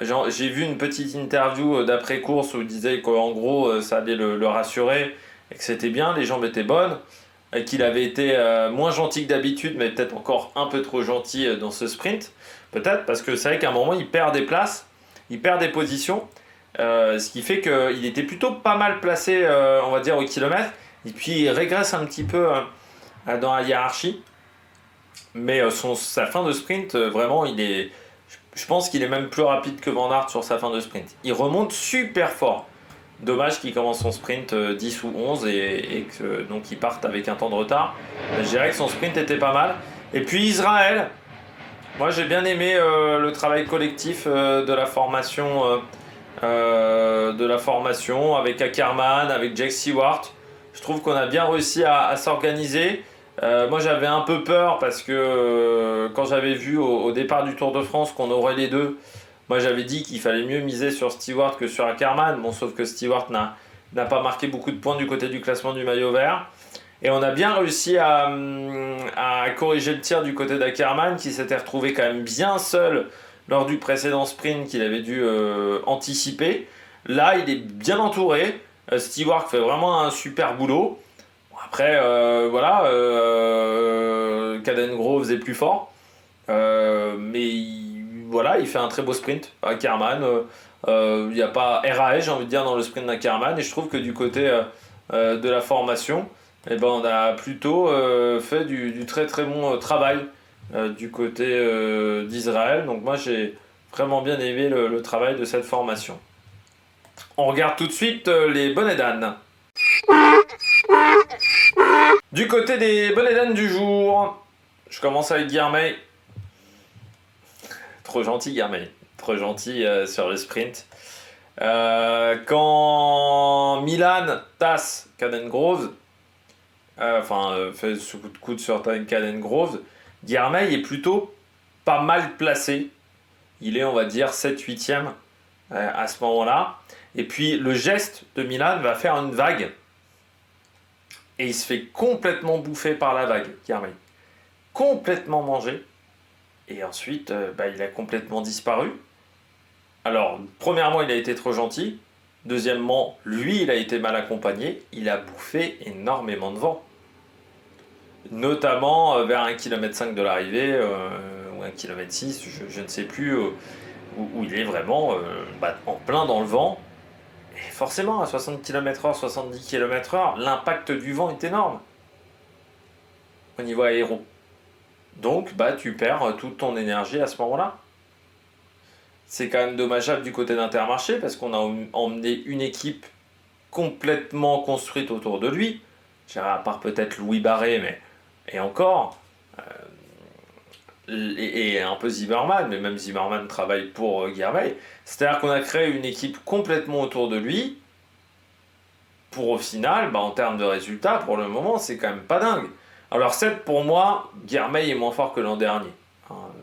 J'ai vu une petite interview d'après-course où il disait qu'en gros ça allait le rassurer et que c'était bien, les jambes étaient bonnes et qu'il avait été moins gentil que d'habitude mais peut-être encore un peu trop gentil dans ce sprint. Peut-être parce que c'est vrai qu'à un moment il perd des places, il perd des positions, ce qui fait qu'il était plutôt pas mal placé on va dire au kilomètre et puis il régresse un petit peu dans la hiérarchie. Mais sa fin de sprint, vraiment, je pense qu'il est même plus rapide que Van Aert sur sa fin de sprint. Il remonte super fort. Dommage qu'il commence son sprint 10 ou 11 et que donc il parte avec un temps de retard. Je dirais que son sprint était pas mal. Et puis Israël, moi j'ai bien aimé le travail collectif de la formation avec Ackermann, avec Jack Stewart. Je trouve qu'on a bien réussi à s'organiser. Moi j'avais un peu peur parce que quand j'avais vu au départ du Tour de France qu'on aurait les deux, moi j'avais dit qu'il fallait mieux miser sur Stewart que sur Ackermann. Bon, sauf que Stewart n'a pas marqué beaucoup de points du côté du classement du maillot vert. Et on a bien réussi à corriger le tir du côté d'Ackermann qui s'était retrouvé quand même bien seul lors du précédent sprint qu'il avait dû anticiper. Là il est bien entouré. Stewart fait vraiment un super boulot. Après, voilà, Caden Groves est plus fort. Voilà, il fait un très beau sprint. Ackerman, il n'y a pas RAE, j'ai envie de dire, dans le sprint d'Ackerman. Et je trouve que du côté de la formation, eh ben, on a plutôt fait du très très bon travail du côté d'Israël. Donc moi, j'ai vraiment bien aimé le travail de cette formation. On regarde tout de suite les bonnets d'âne. Du côté des bonnets d'âne du jour, je commence avec Guilhermet. Trop gentil, Guilhermet. Trop gentil sur le sprint. Quand Milan tasse Caden Groves, fait ce coup de coude sur Caden Groves, Guilhermet est plutôt pas mal placé. Il est, on va dire, 7-8e à ce moment-là. Et puis le geste de Milan va faire une vague. Et il se fait complètement bouffer par la vague, Guilhermet. Complètement mangé. Et ensuite, il a complètement disparu. Alors, premièrement, il a été trop gentil. Deuxièmement, lui, il a été mal accompagné. Il a bouffé énormément de vent. Notamment vers 1,5 km de l'arrivée, ou 1,6 km, je ne sais plus, où il est vraiment en plein dans le vent. Et forcément, à 60 km/h, 70 km/h, l'impact du vent est énorme au niveau aéro. Donc, tu perds toute ton énergie à ce moment-là. C'est quand même dommageable du côté d'Intermarché parce qu'on a emmené une équipe complètement construite autour de lui. À part peut-être Louis Barré, mais et encore. Et un peu Zimmerman, mais même Zimmerman travaille pour Guilhermet. C'est-à-dire qu'on a créé une équipe complètement autour de lui. Pour au final, en termes de résultats, pour le moment, c'est quand même pas dingue. Alors 7 pour moi, Guilhermet est moins fort que l'an dernier.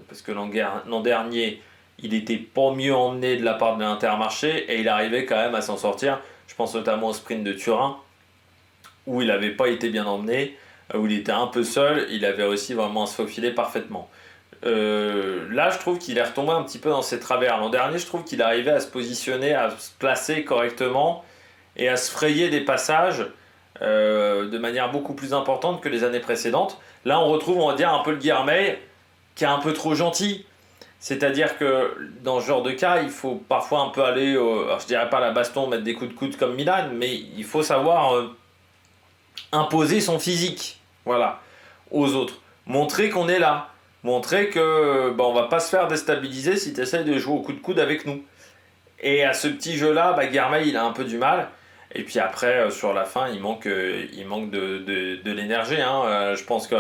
Parce que l'an dernier, il était pas mieux emmené de la part de l'Intermarché et il arrivait quand même à s'en sortir. Je pense notamment au sprint de Turin, où il n'avait pas été bien emmené, où il était un peu seul, il avait réussi vraiment à se faufiler parfaitement. Là, je trouve qu'il est retombé un petit peu dans ses travers. L'an dernier, je trouve qu'il arrivait à se positionner, à se placer correctement et à se frayer des passages de manière beaucoup plus importante que les années précédentes. Là, on retrouve, on va dire, un peu le Guilhermet qui est un peu trop gentil. C'est-à-dire que dans ce genre de cas, il faut parfois un peu aller, alors je dirais pas à la baston, mettre des coups de coude comme Milan, mais il faut savoir imposer son physique, voilà, aux autres. Montrer qu'on est là. Montrer que on va pas se faire déstabiliser si tu essaies de jouer au coup de coude avec nous. Et à ce petit jeu-là, Guilhermet, il a un peu du mal. Et puis après, sur la fin, il manque de l'énergie. Je pense que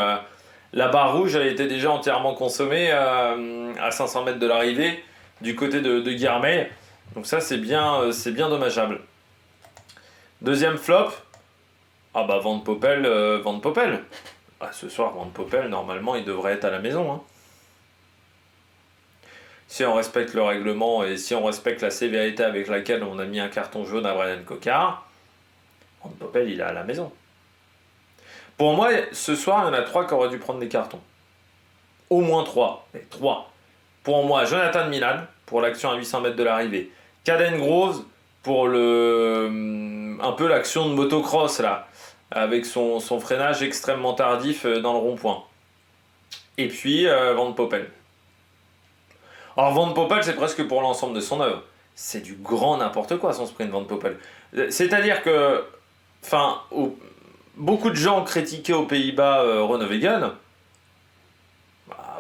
la barre rouge a été déjà entièrement consommée à 500 mètres de l'arrivée du côté de Guilhermet. Donc ça, c'est bien dommageable. Deuxième flop. Van de Poppel. Ce soir, Van de Poppel, normalement, il devrait être à la maison. Si on respecte le règlement et si on respecte la sévérité avec laquelle on a mis un carton jaune à Brian Cocard, Van de Poppel, il est à la maison. Pour moi, ce soir, il y en a 3 qui auraient dû prendre des cartons. Au moins 3. Mais 3. Pour moi, Jonathan Milan, pour l'action à 800 mètres de l'arrivée. Caden Groves, pour un peu l'action de motocross, là, avec son freinage extrêmement tardif dans le rond-point. Et puis, Van de Poppel. Alors, Van de Poppel, c'est presque pour l'ensemble de son œuvre. C'est du grand n'importe quoi, son sprint, Van de Poppel. C'est-à-dire que, beaucoup de gens critiquaient aux Pays-Bas Groenewegen.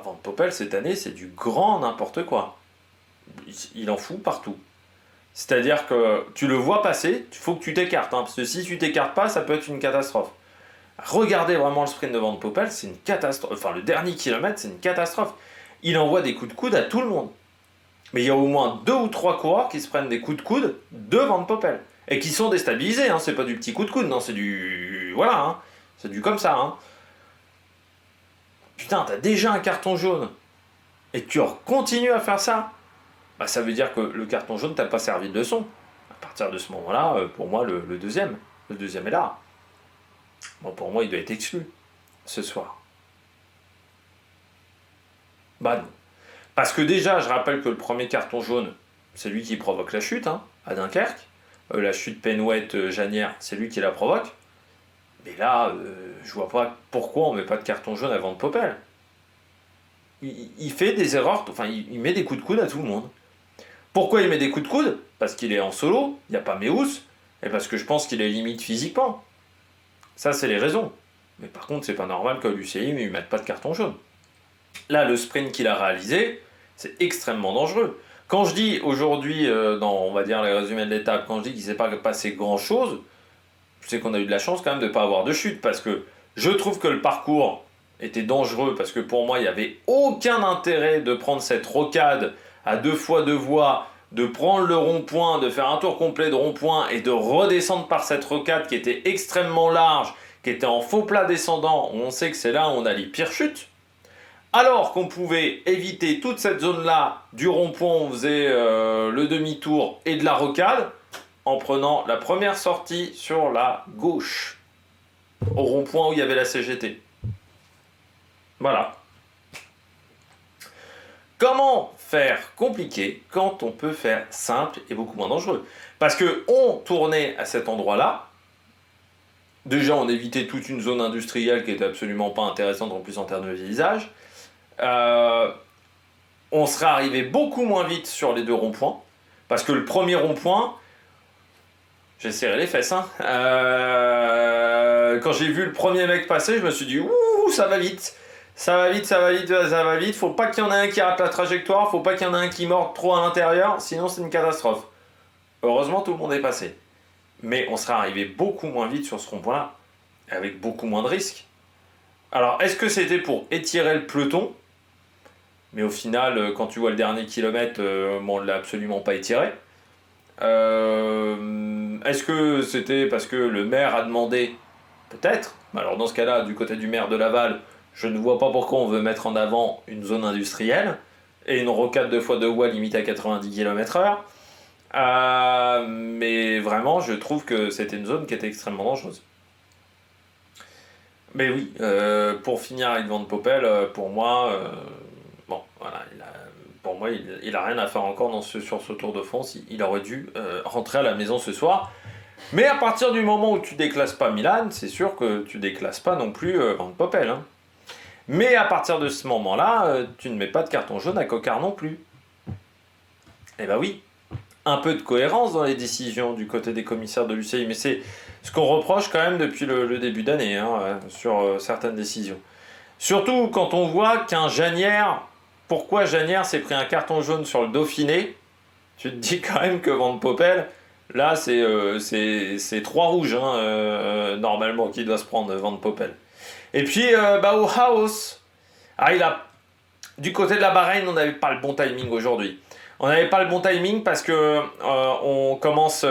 Van de Poppel, cette année, c'est du grand n'importe quoi. Il en fout partout. C'est-à-dire que tu le vois passer, il faut que tu t'écartes. Parce que si tu t'écartes pas, ça peut être une catastrophe. Regardez vraiment le sprint de Van de Poppel, c'est une catastrophe. Le dernier kilomètre, c'est une catastrophe. Il envoie des coups de coude à tout le monde. Mais il y a au moins 2 ou 3 coureurs qui se prennent des coups de coude de Van de Poppel. Et qui sont déstabilisés, c'est pas du petit coup de coude, non, c'est du... Voilà, c'est du comme ça, Putain, t'as déjà un carton jaune. Et tu continues à faire ça. Ça veut dire que le carton jaune t'a pas servi de leçon. À partir de ce moment-là, pour moi, le deuxième est là. Pour moi, il doit être exclu ce soir. Non. Parce que déjà, je rappelle que le premier carton jaune, c'est lui qui provoque la chute, à Dunkerque. La chute Penouette-Janière, c'est lui qui la provoque. Mais là, je vois pas pourquoi on met pas de carton jaune à Van Poppel. Il fait des erreurs, enfin il met des coups de coude à tout le monde. Pourquoi il met des coups de coude? Parce qu'il est en solo, il n'y a pas Meus, et parce que je pense qu'il est limite physiquement. Ça, c'est les raisons. Mais par contre, c'est pas normal que l'UCI ne lui mette pas de carton jaune. Là, le sprint qu'il a réalisé, c'est extrêmement dangereux. Quand je dis aujourd'hui, dans on va dire les résumés de l'étape, quand je dis qu'il ne s'est pas passé grand-chose, c'est qu'on a eu de la chance quand même de ne pas avoir de chute, parce que je trouve que le parcours était dangereux, parce que pour moi, il n'y avait aucun intérêt de prendre cette rocade à 2 fois 2 voies, de prendre le rond-point, de faire un tour complet de rond-point et de redescendre par cette rocade qui était extrêmement large, qui était en faux plat descendant, où on sait que c'est là où on a les pires chutes. Alors qu'on pouvait éviter toute cette zone-là du rond-point où on faisait le demi-tour et de la rocade, en prenant la première sortie sur la gauche, au rond-point où il y avait la CGT. Voilà. Comment faire compliqué quand on peut faire simple et beaucoup moins dangereux? Parce que on tournait à cet endroit-là. Déjà, on évitait toute une zone industrielle qui était absolument pas intéressante en plus en termes de visage. On serait arrivé beaucoup moins vite sur les 2 ronds-points. Parce que le premier rond-point, j'ai serré les fesses. Hein. Quand j'ai vu le premier mec passer, je me suis dit, ouh, ça va vite. Ça va vite, ça va vite, ça va vite. Faut pas qu'il y en ait un qui rate la trajectoire. Faut pas qu'il y en ait un qui morde trop à l'intérieur. Sinon, c'est une catastrophe. Heureusement, tout le monde est passé. Mais on serait arrivé beaucoup moins vite sur ce rond-point-là. Avec beaucoup moins de risques. Alors, est-ce que c'était pour étirer le peloton? Mais au final, quand tu vois le dernier kilomètre, on ne l'a absolument pas étiré. Est-ce que c'était parce que le maire a demandé? Peut-être. Alors dans ce cas-là, du côté du maire de Laval, je ne vois pas pourquoi on veut mettre en avant une zone industrielle et une rocade 2 fois 2 voies limitée à 90 km/h. Mais vraiment, je trouve que c'était une zone qui était extrêmement dangereuse. Mais oui, pour finir avec Van Poppel, pour moi, bon, voilà, pour moi, il a rien à faire encore sur ce Tour de France. Il aurait dû rentrer à la maison ce soir. Mais à partir du moment où tu déclasses pas Milan, c'est sûr que tu déclasses pas non plus Van Poppel. Hein. Mais à partir de ce moment-là, tu ne mets pas de carton jaune à Coquard non plus. Eh ben oui, un peu de cohérence dans les décisions du côté des commissaires de l'UCI, mais c'est ce qu'on reproche quand même depuis le début d'année hein, sur certaines décisions. Surtout quand on voit qu'un Janière, pourquoi Janière s'est pris un carton jaune sur le Dauphiné, tu te dis quand même que Van Poppel, là c'est 3 rouges normalement qu'il doit se prendre Van Poppel. Et puis Bauhaus, du côté de la Bahreïn, on n'avait pas le bon timing aujourd'hui. On n'avait pas le bon timing parce que on commence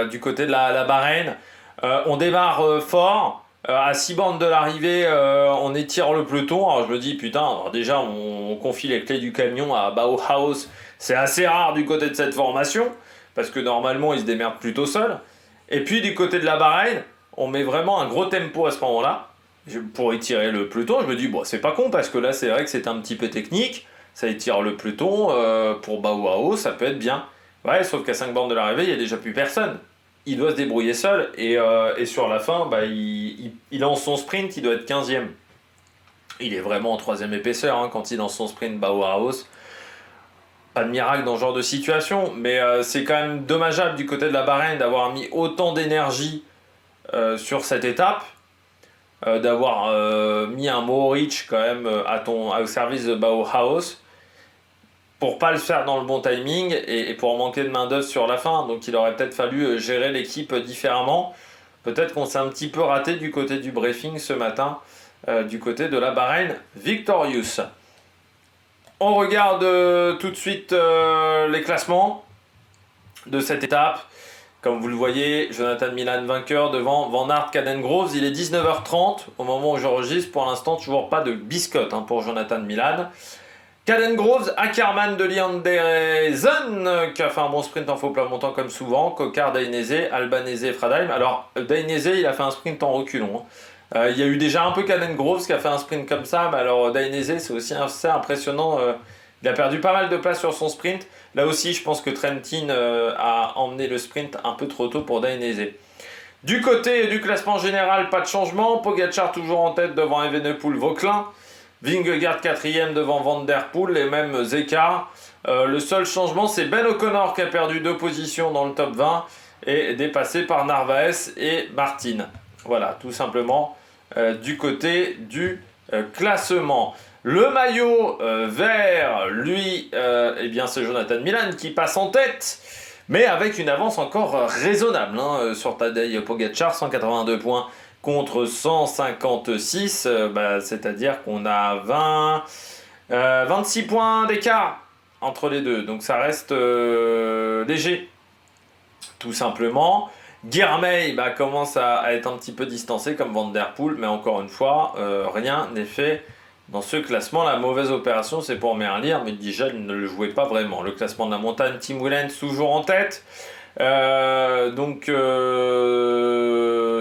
du côté de la Bahreïn, on démarre fort. À 6 bornes de l'arrivée, on étire le peloton. Alors je me dis, putain, alors déjà on confie les clés du camion à Bauhaus. C'est assez rare du côté de cette formation, parce que normalement ils se démerdent plutôt seuls. Et puis du côté de la Bahreïn, on met vraiment un gros tempo à ce moment-là, pour étirer le peloton. Je me dis, bon, c'est pas con, parce que là c'est vrai que c'est un petit peu technique. Ça étire le peloton, pour Bauhaus, ça peut être bien. Ouais, sauf qu'à 5 bornes de l'arrivée, il n'y a déjà plus personne. Il doit se débrouiller seul et sur la fin, il lance son sprint, il doit être 15e. Il est vraiment en 3e épaisseur hein, quand il lance son sprint Bauhaus. Pas de miracle dans ce genre de situation, mais c'est quand même dommageable du côté de la Bahreïn d'avoir mis autant d'énergie sur cette étape, d'avoir mis un Mohoric quand même au service de Bauhaus, pour pas le faire dans le bon timing et pour manquer de main d'œuvre sur la fin. Donc il aurait peut-être fallu gérer l'équipe différemment. Peut-être qu'on s'est un petit peu raté du côté du briefing ce matin, du côté de la Bahreïn Victorious. On regarde tout de suite les classements de cette étape. Comme vous le voyez, Jonathan Milan vainqueur devant Van Aert, Caden-Groves. Il est 19h30 au moment où j'enregistre. Pour l'instant, toujours pas de biscotte pour Jonathan Milan. Caden-Groves, Ackermann de Lianderesen, qui a fait un bon sprint en faux plat montant comme souvent. Coquard, Dainese, Albanese et Fradheim. Alors, Dainese, il a fait un sprint en reculons. Il y a eu déjà un peu Caden-Groves qui a fait un sprint comme ça. Mais alors, Dainese, c'est aussi assez impressionnant. Il a perdu pas mal de place sur son sprint. Là aussi, je pense que Trentin a emmené le sprint un peu trop tôt pour Dainese. Du côté du classement général, pas de changement. Pogačar toujours en tête devant Evenepoel, Vauquelin. Vingegaard 4e devant Van Der Poel, les mêmes écarts. Le seul changement, c'est Ben O'Connor qui a perdu 2 positions dans le top 20 et dépassé par Narvaez et Martin. Voilà, tout simplement du côté du classement. Le maillot vert, lui, eh bien c'est Jonathan Milan qui passe en tête, mais avec une avance encore raisonnable sur Tadej Pogačar, 182 points contre 156, c'est-à-dire qu'on a 26 points d'écart entre les deux, donc ça reste léger, tout simplement. Girmay commence à être un petit peu distancé comme Van Der Poel, mais encore une fois, rien n'est fait dans ce classement. La mauvaise opération, c'est pour Merlier, mais déjà, il ne le jouait pas vraiment. Le classement de la montagne, Tim Wellens toujours en tête.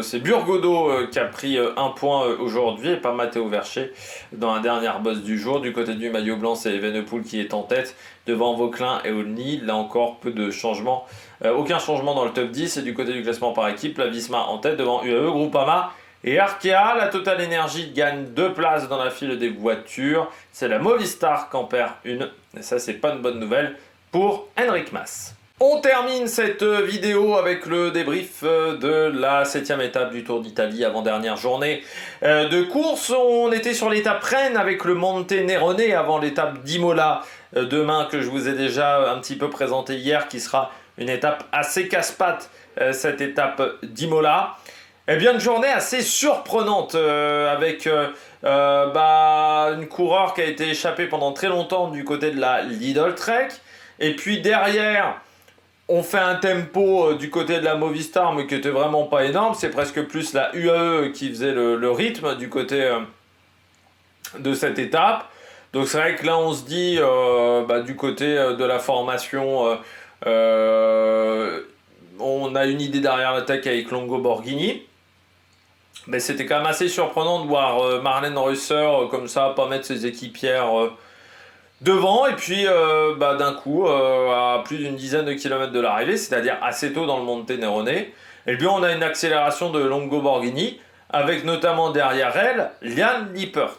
C'est Burgodo qui a pris 1 point aujourd'hui et pas Matteo Vercher dans la dernière bosse du jour. Du côté du maillot blanc, c'est Evenepoel qui est en tête devant Vauquelin et Olny. Là encore, peu de changements. Aucun changement dans le top 10. Et du côté du classement par équipe, la Visma en tête devant UAE, Groupama et Arkea. La Total Energy gagne 2 places dans la file des voitures. C'est la Movistar qui en perd une. Et ça, c'est pas une bonne nouvelle pour Enric Mas. On termine cette vidéo avec le débrief de la 7e étape du Tour d'Italie, avant-dernière journée de course. On était sur l'étape Rennes avec le Monte Nerone avant l'étape d'Imola demain que je vous ai déjà un petit peu présenté hier, qui sera une étape assez casse-pattes, cette étape d'Imola. Eh bien, une journée assez surprenante avec une coureure qui a été échappée pendant très longtemps du côté de la Lidl Trek. Et puis derrière, on fait un tempo du côté de la Movistar, mais qui était vraiment pas énorme. C'est presque plus la UAE qui faisait le rythme du côté de cette étape. Donc c'est vrai que là, on se dit, du côté de la formation, on a une idée derrière l'attaque avec Longo Borghini. Mais c'était quand même assez surprenant de voir Marlene Reusser comme ça, pas mettre ses équipières devant. Et puis d'un coup, à plus d'une dizaine de kilomètres de l'arrivée, c'est-à-dire assez tôt dans le Monte Nerone, et bien on a une accélération de Longo Borghini, avec notamment derrière elle, Liane Lippert.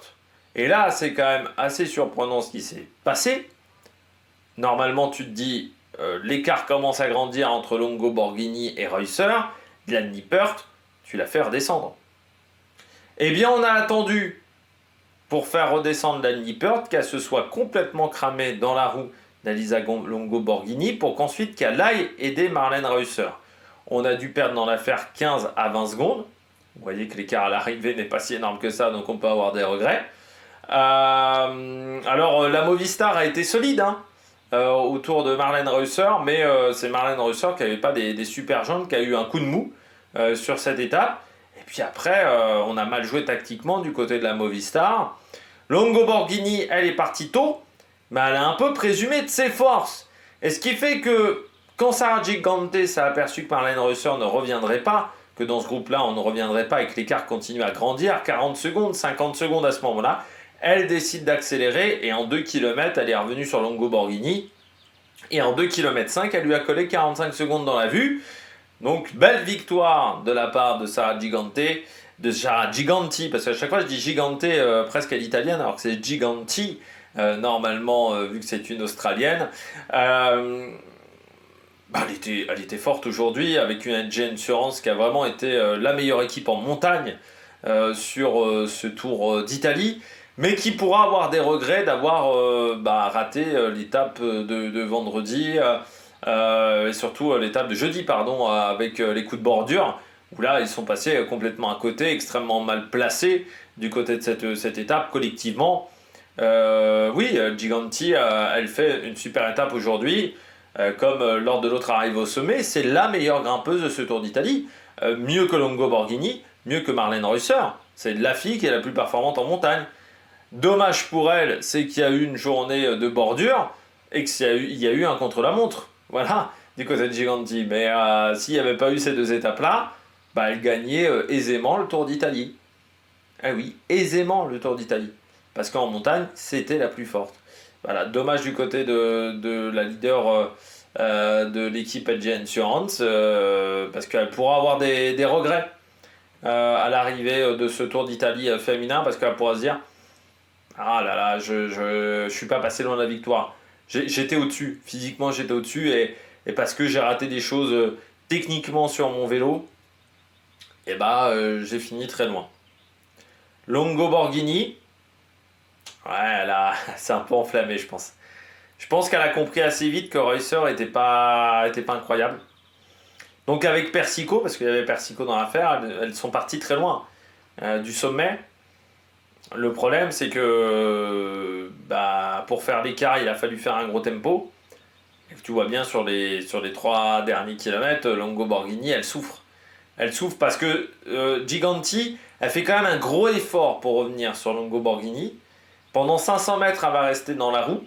Et là, c'est quand même assez surprenant ce qui s'est passé. Normalement, tu te dis, l'écart commence à grandir entre Longo Borghini et Reusser. Liane Lippert, tu la fais redescendre. Eh bien, on a attendu pour faire redescendre Liane Lippert qu'elle se soit complètement cramée dans la roue d'Elisa Longo Borghini pour qu'ensuite qu'elle aille aider Marlene Reusser. On a dû perdre dans l'affaire 15 à 20 secondes. Vous voyez que l'écart à l'arrivée n'est pas si énorme que ça, donc on peut avoir des regrets. La Movistar a été solide autour de Marlene Reusser, mais c'est Marlene Reusser qui n'avait pas des super jambes, qui a eu un coup de mou sur cette étape. Et puis après, on a mal joué tactiquement du côté de la Movistar. Longo Borghini, elle est partie tôt, mais elle a un peu présumé de ses forces. Et ce qui fait que quand Sara Gigante s'est aperçu que Marlene Reusser ne reviendrait pas, que dans ce groupe-là, on ne reviendrait pas et que l'écart continue à grandir, 40 secondes, 50 secondes à ce moment-là, elle décide d'accélérer et en 2 km, elle est revenue sur Longo Borghini. Et en 2 km 5, elle lui a collé 45 secondes dans la vue. Donc, belle victoire de la part de Sara Giganti, parce qu'à chaque fois je dis Gigante presque à l'italienne, alors que c'est Giganti, normalement, vu que c'est une Australienne. Elle était forte aujourd'hui, avec une NG Insurance qui a vraiment été la meilleure équipe en montagne sur ce Tour d'Italie, mais qui pourra avoir des regrets d'avoir raté l'étape de vendredi, et surtout l'étape de jeudi, avec les coups de bordure, où là ils sont passés complètement à côté, extrêmement mal placés du côté de cette étape collectivement. Giganti, elle fait une super étape aujourd'hui, comme lors de l'autre arrivée au sommet. C'est la meilleure grimpeuse de ce Tour d'Italie, mieux que Longo Borghini, mieux que Marlene Reusser. C'est la fille qui est la plus performante en montagne. Dommage pour elle, c'est qu'il y a eu une journée de bordure et qu'il y a eu un contre-la-montre. Voilà, du côté de Giganti. Mais s'il n'y avait pas eu ces 2 étapes-là, elle gagnait aisément le Tour d'Italie. Ah oui, aisément le Tour d'Italie. Parce qu'en montagne, c'était la plus forte. Voilà, dommage du côté de la leader de l'équipe LG Insurance parce qu'elle pourra avoir des regrets à l'arrivée de ce Tour d'Italie féminin parce qu'elle pourra se dire ah là là, je suis pas passé loin de la victoire. J'étais au-dessus, physiquement j'étais au-dessus et parce que j'ai raté des choses techniquement sur mon vélo, et j'ai fini très loin. Longo Borghini, ouais, là, c'est un peu enflammé, je pense. Je pense qu'elle a compris assez vite que Reusser était pas incroyable. Donc avec Persico, parce qu'il y avait Persico dans l'affaire, elles sont parties très loin du sommet. Le problème, c'est que pour faire l'écart, il a fallu faire un gros tempo. Et tu vois bien sur les 3 derniers kilomètres, Longo Borghini, elle souffre. Elle souffre parce que Giganti, elle fait quand même un gros effort pour revenir sur Longo Borghini. Pendant 500 mètres, elle va rester dans la roue.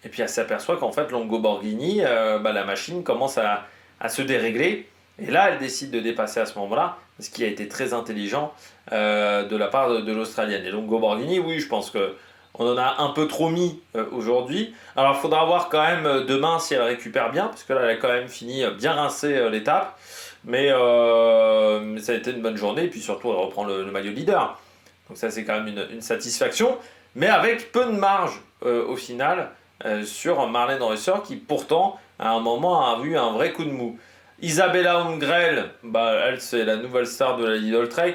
Et puis elle s'aperçoit qu'en fait, Longo Borghini, la machine commence à se dérégler. Et là, elle décide de dépasser à ce moment-là, ce qui a été très intelligent de la part de l'Australienne. Et Longo Borghini, oui, je pense que on en a un peu trop mis aujourd'hui. Alors, il faudra voir quand même demain si elle récupère bien, parce que là, elle a quand même fini bien rincée l'étape. Mais ça a été une bonne journée, et puis surtout, elle reprend le maillot leader. Donc ça, c'est quand même une satisfaction, mais avec peu de marge au final sur Marlène Reusser, qui pourtant, à un moment, a eu un vrai coup de mou. Isabella Umgrel, elle, c'est la nouvelle star de la Lidl Trek,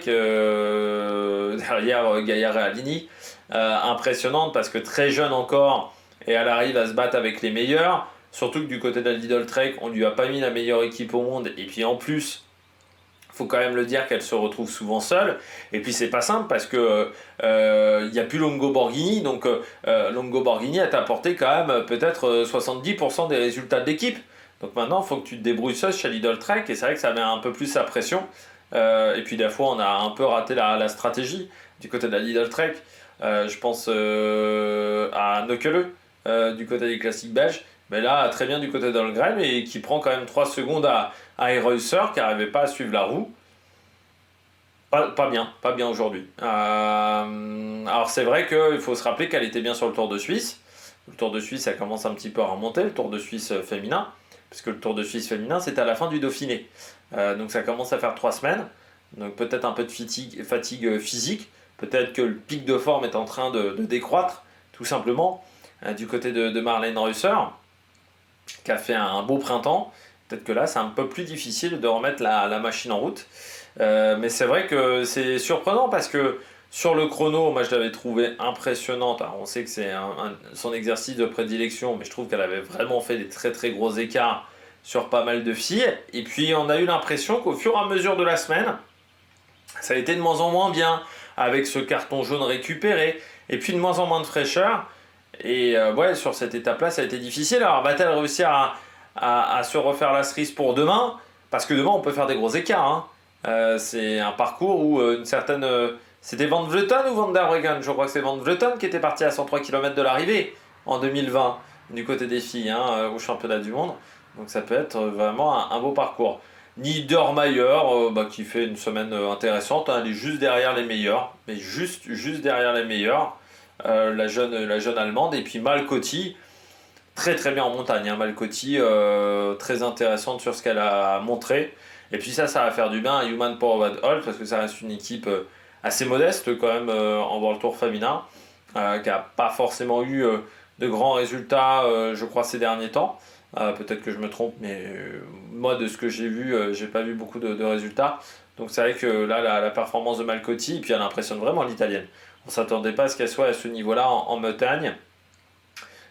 derrière Gaillard et Alini. Impressionnante parce que très jeune encore, et elle arrive à se battre avec les meilleurs. Surtout que du côté de la Lidl Trek, on lui a pas mis la meilleure équipe au monde. Et puis en plus, faut quand même le dire qu'elle se retrouve souvent seule. Et puis c'est pas simple parce que il n'y a plus Longo Borghini. Donc Longo Borghini a apporté quand même peut-être 70% des résultats de l'équipe. Donc maintenant, il faut que tu te débrouilles seul chez Lidl Trek. Et c'est vrai que ça met un peu plus la pression. Et puis des fois, on a un peu raté la stratégie du côté de la Lidl Trek. Je pense à Nokele du côté des classiques belges. Mais là, très bien du côté d'Holmgren et qui prend quand même 3 secondes à Reusser qui n'arrivait pas à suivre la roue. Pas bien aujourd'hui. Alors c'est vrai qu'il faut se rappeler qu'elle était bien sur le Tour de Suisse. Le Tour de Suisse, ça commence un petit peu à remonter, le Tour de Suisse féminin, parce que le Tour de Suisse féminin, c'était à la fin du Dauphiné. Donc ça commence à faire 3 semaines. Donc peut-être un peu de fatigue physique. Peut-être que le pic de forme est en train de décroître, tout simplement, du côté de Marlène Reusser, qui a fait un beau printemps. Peut-être que là, c'est un peu plus difficile de remettre la machine en route. Mais c'est vrai que c'est surprenant parce que sur le chrono, moi je l'avais trouvé impressionnante. Alors, on sait que c'est son exercice de prédilection, mais je trouve qu'elle avait vraiment fait des très très gros écarts sur pas mal de filles. Et puis on a eu l'impression qu'au fur et à mesure de la semaine, ça a été de moins en moins bien avec ce carton jaune récupéré. Et puis de moins en moins de fraîcheur. Et sur cette étape-là, ça a été difficile. Alors va-t-elle réussir à se refaire la cerise pour demain? Parce que demain, on peut faire des gros écarts. C'est un parcours où une certaine... c'était Van Vleuten ou Van der Breggen? Je crois que c'est Van Vleuten qui était parti à 103 km de l'arrivée en 2020 du côté des filles au championnat du monde. Donc ça peut être vraiment un beau parcours. Niedermayer qui fait une semaine intéressante. Elle est juste derrière les meilleurs. Mais juste derrière les meilleurs. La jeune allemande. Et puis Malcotti, très très bien en montagne. Malcotti, très intéressante sur ce qu'elle a montré. Et puis ça va faire du bien à Human Power Hall parce que ça reste une équipe assez modeste quand même en World Tour féminin, qui n'a pas forcément eu de grands résultats, je crois, ces derniers temps. Peut-être que je me trompe, mais moi, de ce que j'ai vu, j'ai pas vu beaucoup de résultats. Donc c'est vrai que là, la performance de Malcotti, et puis elle impressionne vraiment l'italienne. On ne s'attendait pas à ce qu'elle soit à ce niveau-là en montagne.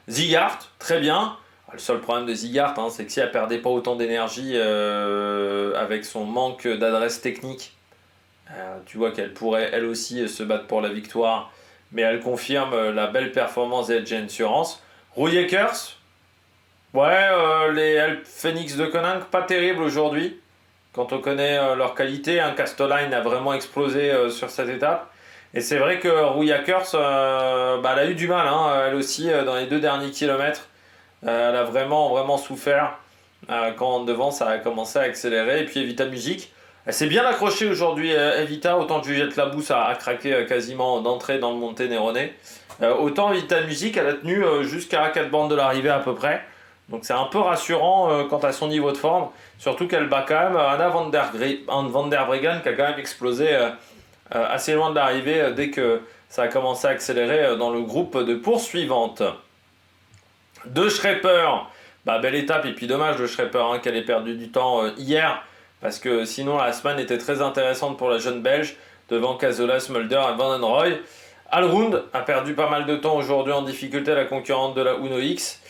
Zygarde, très bien. Le seul problème de Zygarde, c'est que si elle perdait pas autant d'énergie avec son manque d'adresse technique, tu vois qu'elle pourrait elle aussi se battre pour la victoire, mais elle confirme la belle performance d'Edge Insurance. Rouillekers, les Phoenix de Koninck, pas terrible aujourd'hui, quand on connaît leur qualité. Castelline a vraiment explosé sur cette étape. Et c'est vrai que Rouillekers, elle a eu du mal, elle aussi, dans les 2 derniers kilomètres. Elle a vraiment souffert quand devant ça a commencé à accélérer. Et puis Evita Music, elle s'est bien accrochée aujourd'hui, Evita. Autant Juliette Labousse a craqué quasiment d'entrée dans le Monte Nerone. Autant Evita Music, elle a tenu jusqu'à 4 bornes de l'arrivée à peu près. Donc c'est un peu rassurant quant à son niveau de forme, surtout qu'elle bat quand même Anna van der Breggen qui a quand même explosé assez loin de l'arrivée dès que ça a commencé à accélérer dans le groupe de poursuivantes. De Schreper, belle étape et puis dommage de Schreper qu'elle ait perdu du temps hier parce que sinon la semaine était très intéressante pour la jeune Belge devant Cazola, Smulder et Van den Roy. Allround a perdu pas mal de temps aujourd'hui en difficulté, la concurrente de la Uno X.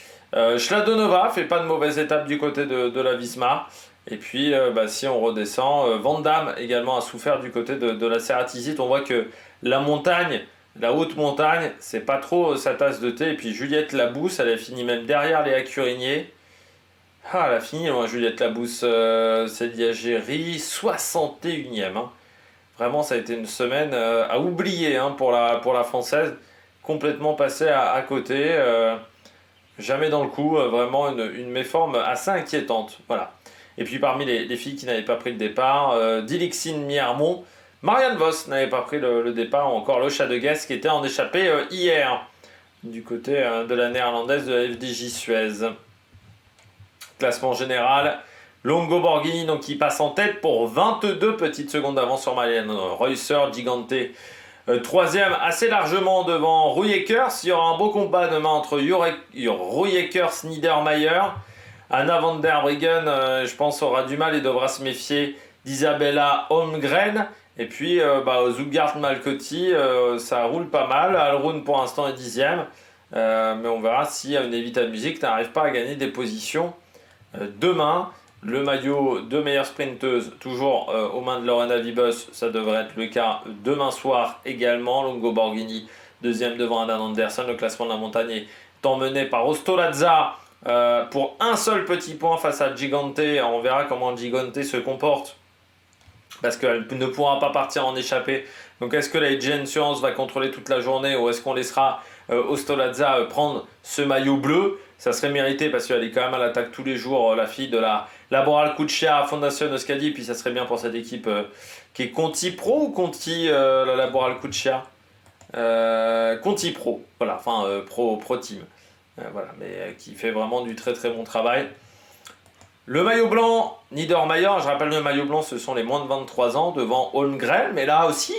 Schladonova fait pas de mauvaise étape du côté de la Visma. Et puis si on redescend, Van Damme également a souffert du côté de la Ceratisite. On voit que la montagne, la haute montagne, c'est pas trop sa tasse de thé. Et puis Juliette Labousse, elle a fini même derrière Léa Curigné. Ah, elle a fini loin, Juliette Labousse, Célia Géry, 61e. Vraiment, ça a été une semaine à oublier pour la Française. Complètement passée à côté. Jamais dans le coup. Vraiment une méforme assez inquiétante. Voilà. Et puis parmi les filles qui n'avaient pas pris le départ, Dilixine Miermont, Marianne Vos n'avait pas pris le départ, ou encore Locha de Guest qui était en échappée hier. Du côté de la néerlandaise de la FDJ Suez. Classement général, Longo Borghini donc, qui passe en tête pour 22 petites secondes d'avance sur Marianne Reusser, Gigante. Troisième assez largement devant Rouillekers. Il y aura un beau combat demain entre Rouillekers et Niedermayer. Anna van der Breggen, je pense, aura du mal et devra se méfier d'Isabella Holmgren. Et puis, Zugart Malcotti, ça roule pas mal. Alrun pour l'instant est 10e. Mais on verra si Nevita Music n'arrive pas à gagner des positions demain. Le maillot de meilleure sprinteuse, toujours aux mains de Lorena Vibus, ça devrait être le cas demain soir également. Longo Borghini, deuxième devant Anna Anderson. Le classement de la montagne est emmené par Ostolazza pour un seul petit point face à Gigante. On verra comment Gigante se comporte parce qu'elle ne pourra pas partir en échappée. Donc est-ce que la EG Insurance va contrôler toute la journée ou est-ce qu'on laissera Ostolazza prendre ce maillot bleu? Ça serait mérité parce qu'elle est quand même à l'attaque tous les jours, la fille de la Laboral Cuccia Fondazione Euskadi. Et puis ça serait bien pour cette équipe qui est Conti Pro ou Conti la Laboral Cuccia Conti Pro, voilà, enfin Pro Team. Voilà, mais qui fait vraiment du très très bon travail. Le maillot blanc, Niedermayer, je rappelle le maillot blanc, ce sont les moins de 23 ans devant Holmgren, mais là aussi,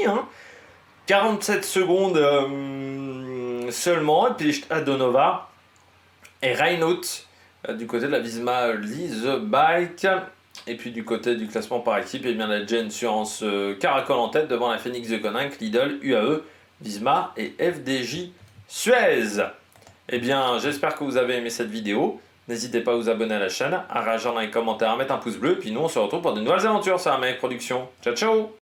47 secondes seulement, et puis Adonova et Reinhardt du côté de la Visma Lise Bike, et puis du côté du classement par équipe, et bien la Gen Surance Caracol en tête devant la Phoenix de Koninck, Lidl, UAE, Visma et FDJ Suez. Eh bien, j'espère que vous avez aimé cette vidéo. N'hésitez pas à vous abonner à la chaîne, à réagir dans les commentaires, à mettre un pouce bleu. Et puis nous, on se retrouve pour de nouvelles aventures sur la Make Production. Ciao, ciao!